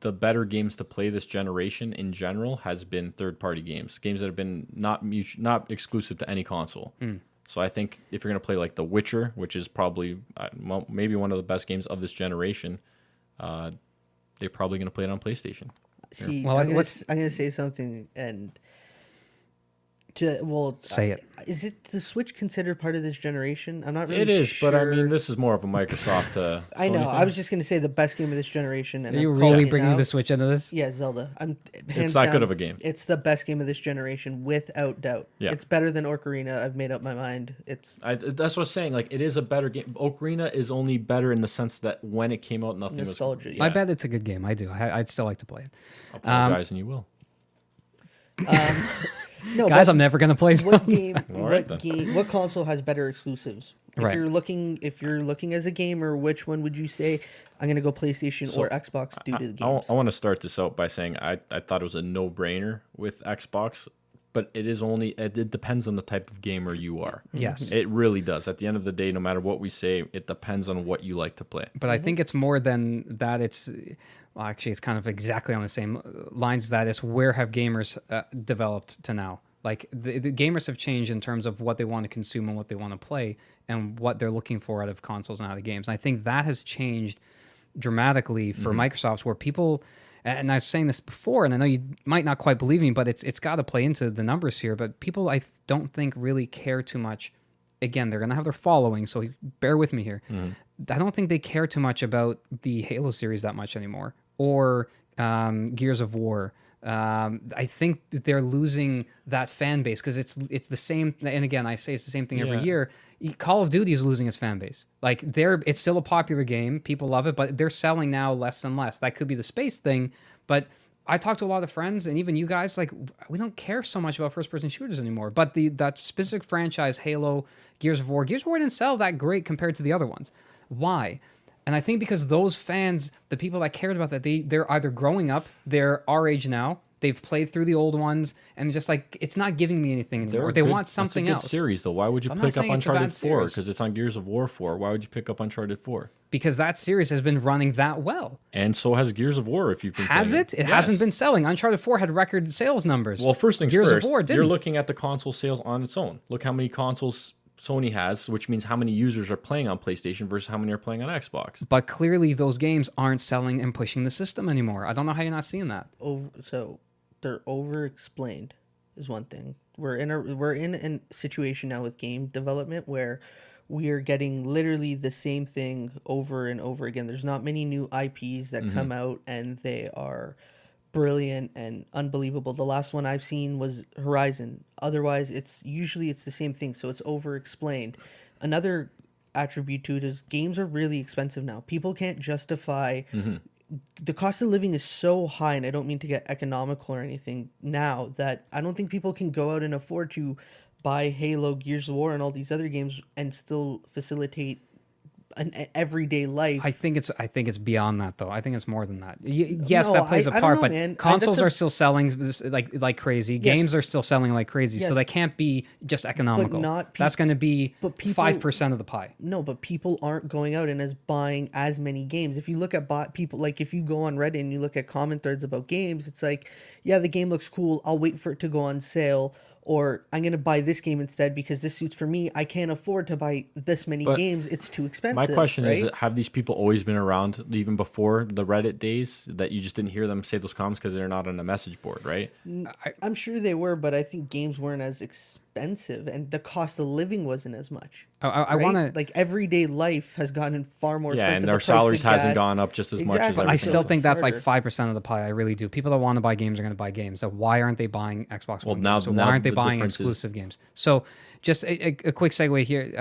the better games to play this generation in general has been third-party games that have been not exclusive to any console. So I think if you're going to play like The Witcher, which is probably maybe one of the best games of this generation, they're probably going to play it on PlayStation. See, Well, I'm gonna, let's- I'm gonna say something and Say it. Is it the Switch considered part of this generation? I'm not really. It is, sure. but I mean, this is more of a Microsoft. I know. Sony I thing. was just gonna say the best game of this generation. And Are you I'm really calling it bringing now. the Switch into this? Yeah, Zelda. I'm hands It's that down, good of a game. It's the best game of this generation, without doubt. Yeah. It's better than Ocarina. I've made up my mind. It's That's what I'm saying. Like, it is a better game. Ocarina is only better in the sense that when it came out, nothing Nostalgia, was. yeah. I bet it's a good game. I do. I'd still like to play it. Apologize, and you will. no. Guys, but I'm never going to play what Zelda. game? All right, then. What console has better exclusives? If Right. you're looking as a gamer, which one would you say? I'm gonna go PlayStation or Xbox due to the games. I want to start this out by saying I thought it was a no-brainer with Xbox, but it depends on the type of gamer you are. Yes. It really does. At the end of the day, no matter what we say, it depends on what you like to play. But I think it's more than that. Well, actually, it's kind of exactly on the same lines that it's where have gamers developed to now. Like the gamers have changed in terms of what they want to consume and what they want to play and what they're looking for out of consoles and out of games. And I think that has changed dramatically for Microsoft, where people, and I was saying this before, and I know you might not quite believe me, but it's got to play into the numbers here. But people, don't think really care too much. Again, they're going to have their following, so bear with me here. I don't think they care too much about the Halo series that much anymore, or Gears of War. I think that they're losing that fan base because it's the same. And again, I say it's the same thing every Yeah. year. Call of Duty is losing its fan base. Like it's still a popular game. People love it, but they're selling now less and less. That could be the space thing, but I talk to a lot of friends and even you guys, like, we don't care so much about first-person shooters anymore. But that specific franchise, Halo, Gears of War didn't sell that great compared to the other ones. Why? And I think because those fans, the people that cared about that, they're either growing up, they're our age now, they've played through the old ones, and just like, it's not giving me anything anymore. They want something that's a good else. series, though. Why would you I'm not pick up saying it's a bad Uncharted 4? series. Because it's on Gears of War 4. Why would you pick up Uncharted 4? Because that series has been running that well. And so has Gears of War. If you've been Has playing it? It hasn't been selling. Uncharted 4 had record sales numbers. Well, first things Gears first. of War didn't. You're looking at the console sales on its own. Look how many consoles Sony has, which means how many users are playing on PlayStation versus how many are playing on Xbox. But clearly those games aren't selling and pushing the system anymore. I don't know how you're not seeing that. So they're over explained is one thing. We're in a situation now with game development where we are getting literally the same thing over and over again. There's not many new IPs that come out and they are brilliant and unbelievable. The last one I've seen was Horizon. Otherwise, it's the same thing. So it's over explained. Another attribute to it is games are really expensive now. People can't justify the cost of living is so high, and I don't mean to get economical or anything now, that I don't think people can go out and afford to buy Halo, Gears of War, and all these other games and still facilitate an everyday life. I think it's beyond that though. I think it's more than that. Yes, No, that plays a I don't part, know, but man. consoles That's a- are still selling like crazy. Games are still selling like crazy. So Yes. they can't be just economical. not That's going to be but people- 5% of the pie. No, but people aren't going out and buying as many games. If you look at people, like if you go on Reddit and you look at comment threads about games, it's like, yeah, the game looks cool. I'll wait for it to go on sale. Or I'm going to buy this game instead because this suits for me. I can't afford to buy this many But games. It's too expensive. My question right? is, have these people always been around even before the Reddit days that you just didn't hear them say those comments because they're not on a message board, right? I'm sure they were, but I think games weren't as expensive and the cost of living wasn't as much. I right? want to. Like everyday life has gotten far more Yeah, expensive. and The their price of salaries hasn't gas- gone up just as much as Exactly. I everything still else. think that's like Starter. 5% of the pie. I really do. People that want to buy games are going to buy games. So why aren't they buying Xbox Well, One now- games? So now why aren't they the buying difference is- exclusive games? So just a quick segue here.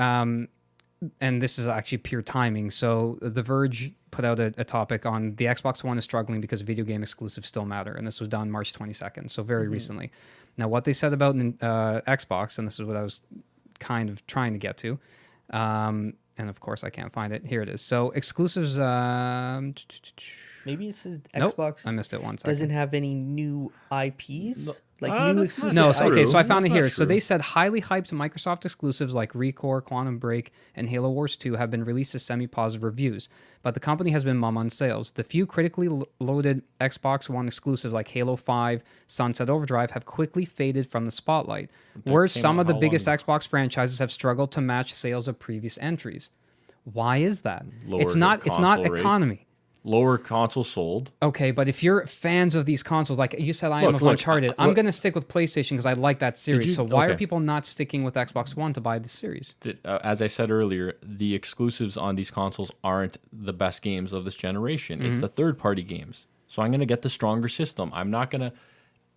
and this is actually pure timing. So The Verge put out a topic on the Xbox One is struggling because video game exclusives still matter, and this was done March 22nd, so very recently. Now, what they said about Xbox, and this is what I was kind of trying to get to, and of course I can't find it. Here it is. So exclusives. Maybe it says Nope, Xbox I missed it one second. doesn't have any new IPs, like Ah, new that's not exclusive. No, That's so, okay, so I true. found it That's here. not So true. they said highly hyped Microsoft exclusives like ReCore, Quantum Break, and Halo Wars 2 have been released as semi-positive reviews, but the company has been mum on sales. The few critically loaded Xbox One exclusives like Halo 5, Sunset Overdrive have quickly faded from the spotlight, whereas came some out of the how biggest long Xbox franchises have struggled to match sales of previous entries. Why is that? Lower It's not console rate. economy. Lower console sold. Okay, but if you're fans of these consoles, like you said, I am of Look, Uncharted, I'm look- going to stick with PlayStation because I like that series. you- So why are okay. people not sticking with Xbox One to buy the series? As I said earlier, the exclusives on these consoles aren't the best games of this generation. It's the third-party games. So I'm going to get the stronger system. I'm not going to...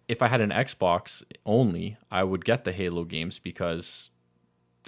If I had an Xbox only, I would get the Halo games because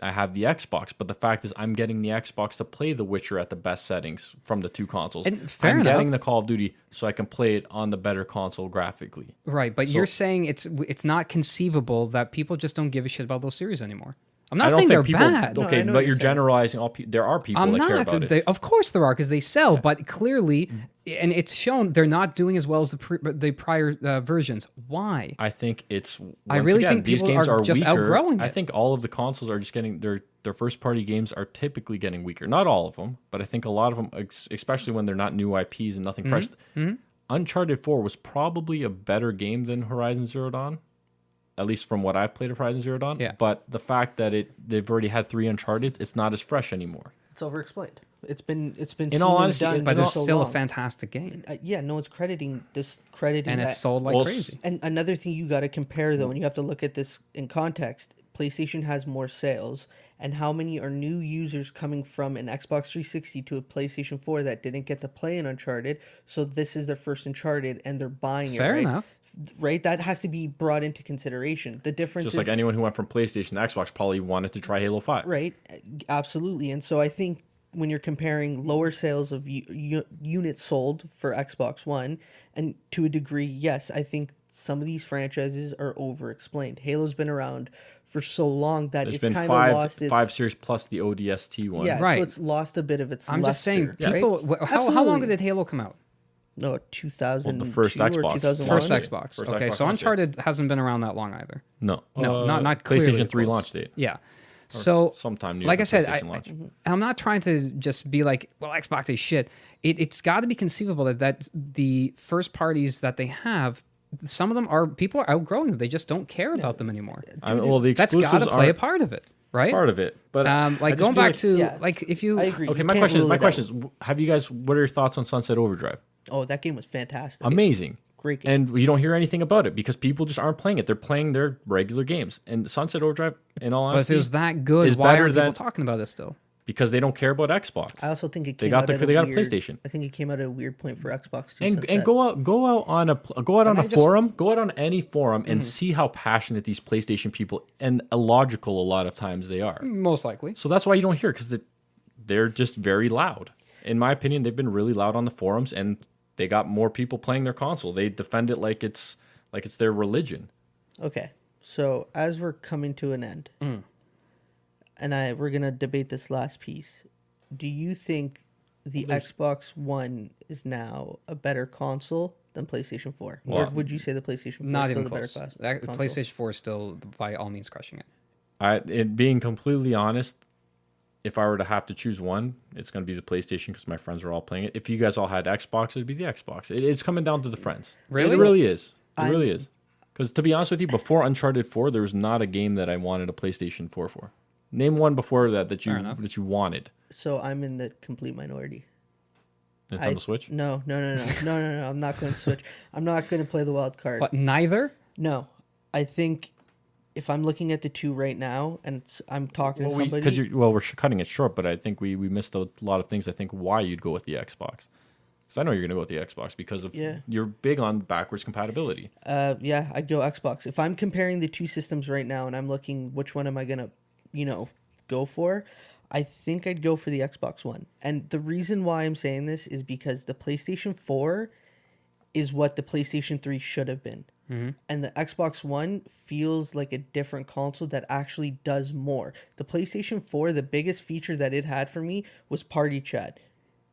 I have the Xbox. But the fact is, I'm getting the Xbox to play The Witcher at the best settings from the two consoles. And fair I'm enough. getting the Call of Duty so I can play it on the better console graphically. Right, but you're saying it's not conceivable that people just don't give a shit about those series anymore. I'm not I don't saying they're think people... bad. No, I Okay, know but what you're you're saying. generalizing all people. There are people I'm that care not. about it. They, of course there are because they sell, but clearly, and it's shown they're not doing as well as the prior versions. Why? I think it's. I once really again, think these people games are are just weaker. outgrowing I it. think all of the consoles are just getting their first party games are typically getting weaker. Not all of them, but I think a lot of them, especially when they're not new IPs and nothing fresh. Uncharted 4 was probably a better game than Horizon Zero Dawn, at least from what I've played of Horizon Zero Dawn. Yeah. But the fact that they've already had 3 Uncharted, it's not as fresh anymore. It's overexplained. It's been In seen all and honesty, done But for it's so still a long. fantastic game, Yeah, no one's discrediting and that. it's sold like Well, crazy. And another thing you got to compare though, and you have to look at this in context. PlayStation has more sales, and how many are new users coming from an Xbox 360 to a PlayStation 4 that didn't get to play in Uncharted? So this is their first Uncharted, and they're buying it. Fair right? enough. Right, that has to be brought into consideration. The difference Just is like anyone who went from PlayStation to Xbox probably wanted to try Halo 5. right, absolutely. And so I think when you're comparing lower sales of units sold for Xbox One, and to a degree, yes, I think some of these franchises are over-explained. Halo's been around for so long that There's it's been kind of lost its... five series plus the ODST one. Yeah, Right. so it's lost a bit of its I'm just saying, luster, right? people. How long Absolutely. did Halo come out? No, 2002 first or Xbox. 2001? First Launch date. Xbox. First Okay, Xbox so launch date. Uncharted hasn't been around that long either. No, No, not clearly PlayStation 3 close. launch date. Yeah. So sometime near like the I said, PlayStation launch. I'm not trying to just be like, well, Xbox is shit. It's got to be conceivable that the first parties that they have, some of them are people are outgrowing them. They just don't care about them anymore. Well, the That's exclusives got to play a are part of it, right? part of it. But I Like just going feel back to Yeah, like if you I agree. Okay, You my can't question is, rule my it question out. is, have you guys? What are your thoughts on Sunset Overdrive? Oh, that game was fantastic. Amazing. Great game. And you don't hear anything about it because people just aren't playing it. They're playing their regular games. And Sunset Overdrive, in all but if honesty, it was that good, is why better are people than- talking about it still? because they don't care about Xbox. I also think it They came got out the- at a they got a weird, PlayStation. I think it came out at a weird point for Xbox too. and since and that. go out on a I just- forum, go out on any forum and see how passionate these PlayStation people and illogical a lot of times they are. Most likely. So that's why you don't hear because they're just very loud. In my opinion, they've been really loud on the forums, and they got more people playing their console. They defend it like it's their religion. Okay, so as we're coming to an end, and we're gonna debate this last piece. Do you think the Xbox One is now a better console than PlayStation 4, or Well, would you say the PlayStation 4 Not is still even the better close. console? PlayStation 4 is still by all means crushing it. Being completely honest, if I were to have to choose one, it's going to be the PlayStation because my friends are all playing it. If you guys all had Xbox, it'd be the Xbox. It's coming down to the friends. Really? It really is. It really is. Because to be honest with you, before Uncharted 4, there was not a game that I wanted a PlayStation 4 for. Name one before that Fair enough. you wanted. So I'm in the complete minority. Nintendo Switch? No. I'm not going to Switch. I'm not going to play the wild card. But neither. No, I think if I'm looking at the two right now, and I'm talking to somebody, Because we're cutting it short, but I think we missed a lot of things. I think why you'd go with the Xbox. Because I know you're going to go with the Xbox because of Yeah. you're big on backwards compatibility. yeah, I'd go Xbox. If I'm comparing the two systems right now, and I'm looking which one am I gonna, go for, I think I'd go for the Xbox One. And the reason why I'm saying this is because the PlayStation 4 is what the PlayStation 3 should have been. And the Xbox One feels like a different console that actually does more. The PlayStation 4, the biggest feature that it had for me was party chat.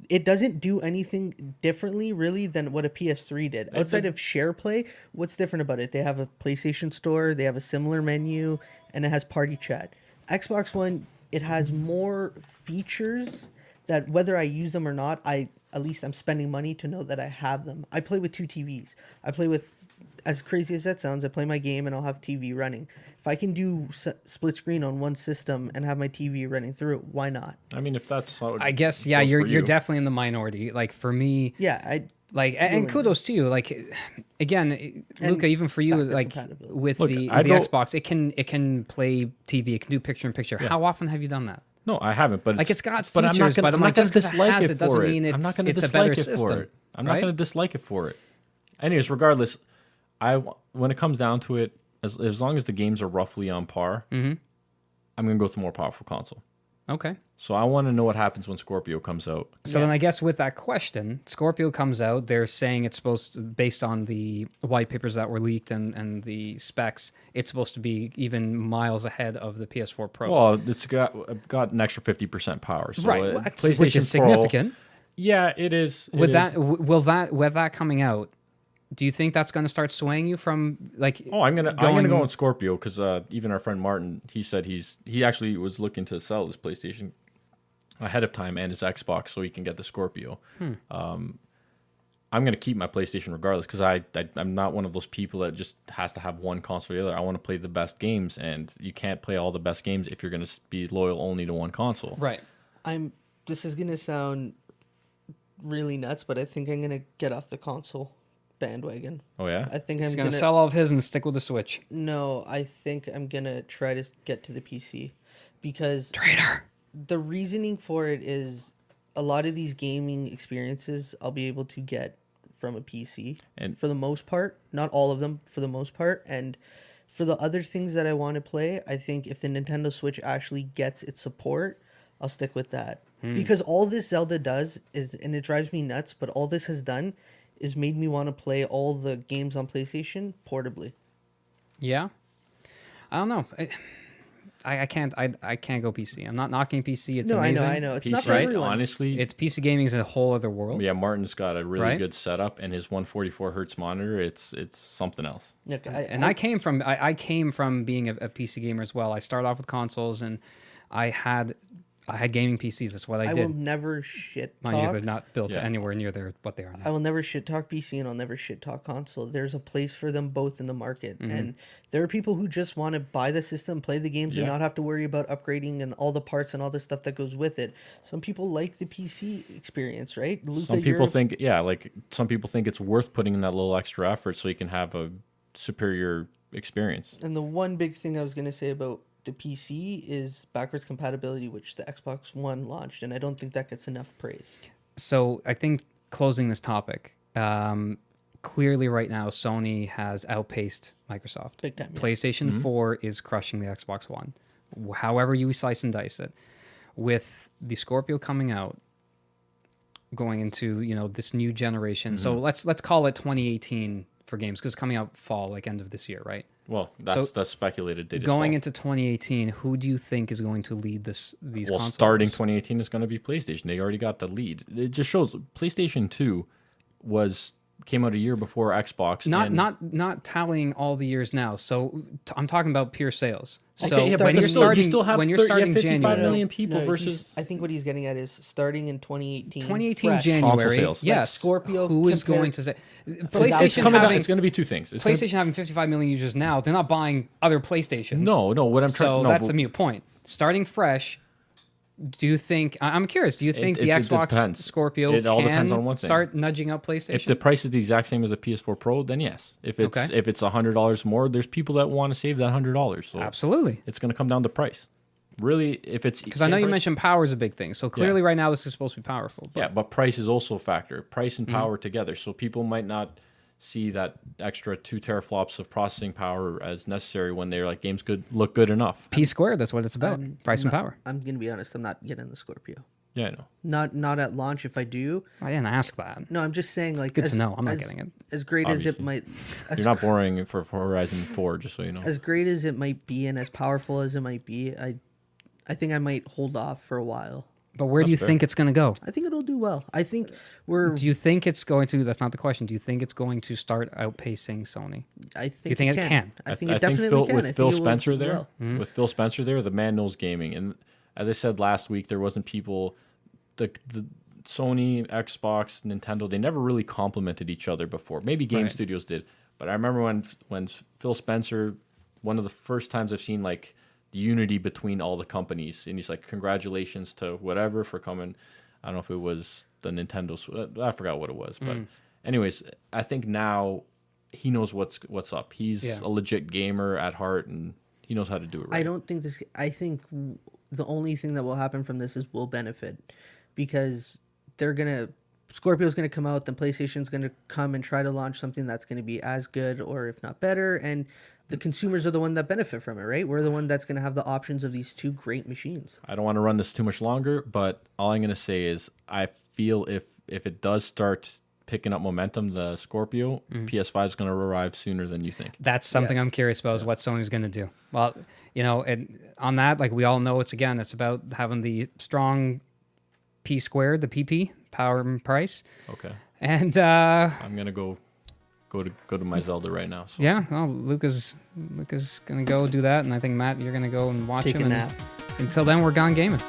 It doesn't do anything differently really than what a PS3 did. Outside of share play, what's different about it? They have a PlayStation Store, they have a similar menu, and it has party chat. Xbox One, it has more features that whether I use them or not, at least I'm spending money to know that I have them. I play with 2 TVs. I play with, as crazy as that sounds, I play my game and I'll have TV running. If I can do split screen on one system and have my TV running through it, why not? I mean, if that's how it I guess, goes yeah, for you're you. definitely in the minority. Like for me, Yeah, I like, and Willingly. kudos to you. Like, again, Luca, even for you, backwards like compatibility. with Look, the I don't- Xbox, it can play TV, it can do picture in picture. How often have you done that? No, I haven't. But Like, it's got but I'm not features, gonna, but I'm I'm like, not gonna just 'cause it dislike has it it doesn't for mean I'm not it's- gonna it's a dislike better it for system, it. I'm right? not gonna dislike it for it. Anyways, regardless, when it comes down to it, as long as the games are roughly on par, I'm gonna go with a more powerful console. Okay. So I want to know what happens when Scorpio comes out. So then I guess with that question, Scorpio comes out. They're saying it's supposed to, based on the white papers that were leaked and the specs, it's supposed to be even miles ahead of the PS4 Pro. Well, it's got an extra 50% power. So right, it- which is Pro- significant. Yeah, it is. It With is. that, with that coming out, do you think that's going to start swaying you from like? Oh, I'm gonna go going- on Scorpio because even our friend Martin, he said he actually was looking to sell his PlayStation ahead of time and his Xbox so he can get the Scorpio. I'm gonna keep my PlayStation regardless because I'm not one of those people that just has to have one console or the other. I want to play the best games, and you can't play all the best games if you're gonna be loyal only to one console. Right. This is gonna sound really nuts, but I think I'm gonna get off the console bandwagon. Oh yeah. I think He's I'm going gonna to sell all of his and stick with the Switch. No, I think I'm gonna try to get to the PC because Traitor. the reasoning for it is a lot of these gaming experiences I'll be able to get from a PC And- for the most part, not all of them for the most part, and for the other things that I want to play, I think if the Nintendo Switch actually gets its support, I'll stick with that. Because all this Zelda does is, and it drives me nuts, but all this has done is made me want to play all the games on PlayStation portably. Yeah. I don't know. I can't go PC. I'm not knocking PC. It's No, amazing. I know. It's not PC, for everyone. honestly, It's PC gaming is a whole other world. yeah, Martin's got a really Right? good setup, and his 144 hertz monitor, it's something else. Look, I came from being a PC gamer as well. I started off with consoles, and I had gaming PCs. That's what I I did. will never shit Mind you, talk. they're not built Yeah. anywhere near what they are I now. will never shit talk PC and I'll never shit talk console. There's a place for them both in the market. And there are people who just want to buy the system, play the games, and Yeah. not have to worry about upgrading and all the parts and all the stuff that goes with it. Some people like the PC experience, right? Luca, Some people think, some people think it's worth putting in that little extra effort so you can have a superior experience. And the one big thing I was going to say about the PC is backwards compatibility, which the Xbox One launched. And I don't think that gets enough praise. So I think closing this topic, clearly right now Sony has outpaced Microsoft. Big time, yeah. PlayStation 4 is crushing the Xbox One. However you slice and dice it, with the Scorpio coming out, going into this new generation. So let's call it 2018 for games because it's coming out fall, like end of this year, right? Well, that's speculated. They just Going fall. into 2018, who do you think is going to lead these well, consoles? starting 2018 is going to be PlayStation. They already got the lead. It just shows PlayStation 2 came out a year before Xbox. and- Not tallying all the years now. So I'm talking about pure sales. So Okay, yeah, but when you're still- starting, you still have when you're 30 starting 55 January, million people No, versus I think what he's getting at is starting in 2018. 2018 fresh. January, sales. yes. Like Scorpio Who is compared- going to say it's PlayStation coming down, having it's going to be two things. It's gonna- PlayStation having 55 million users now? They're not buying other PlayStations. no, what I'm So trying. No, that's but a mute point. Starting fresh. Do you think? I'm curious. Do you think the it Xbox depends. Scorpio It all can depends on one thing. start nudging up PlayStation? if the price is the exact same as a PS4 Pro, then yes. If it's Okay. if it's $100 more, there's people that want to save that $100. So Absolutely. it's going to come down to price. Really, if it's Because I know you mentioned power is a big thing. So clearly, right now, this is supposed to be powerful. But Yeah, but price is also a factor. Price Mm-hmm. and power together. So people might not see that extra 2 teraflops of processing power as necessary when their like games could look good enough. P squared. That's what it's about. Price and power. I'm gonna be honest. I'm not getting the Scorpio. Yeah, I know. Not at launch. If I do, I didn't ask that. no, I'm just saying like Good to know. I'm not getting it. As great as it Obviously. might, as, You're not boring for Horizon 4, just so you know. as great as it might be and as powerful as it might be, I think I might hold off for a while. But where do you That's fair. think it's going to go? I think it'll do well. I think we're. Do you think it's going to? That's not the question. Do you think it's going to start outpacing Sony? I think Do you think it it can. can? I think it definitely Phil, can. I with think Phil it will Spencer do there, well. with Phil Spencer there, the man knows gaming. And as I said last week, there wasn't people, the Sony, Xbox, Nintendo, they never really complimented each other before. Maybe game Right. studios did, but I remember when Phil Spencer, one of the first times I've seen like the unity between all the companies, and he's like, "Congratulations to whatever for coming." I don't know if it was the Nintendo, I forgot what it was, but anyways, I think now he knows what's up. He's Yeah. a legit gamer at heart, and he knows how to do it right. I don't think this. I think the only thing that will happen from this is we'll benefit, because they're gonna. Scorpio's gonna come out, then PlayStation's gonna come and try to launch something that's gonna be as good or if not better, and the consumers are the one that benefit from it, right? We're the one that's gonna have the options of these two great machines. I don't want to run this too much longer, but all I'm going to say is I feel if it does start picking up momentum, the Scorpio PS5 is going to arrive sooner than you think. That's something I'm curious about. Is what Sony's going to do. Well, you know, and on that, like we all know, it's about having the strong P squared, the PP power and price, Okay, and I'm going to go to my Zelda right now. So. yeah, well, Luca's gonna go do that, and I think Matt, you're gonna go and watch Take him. a And nap. until then, we're gone gaming.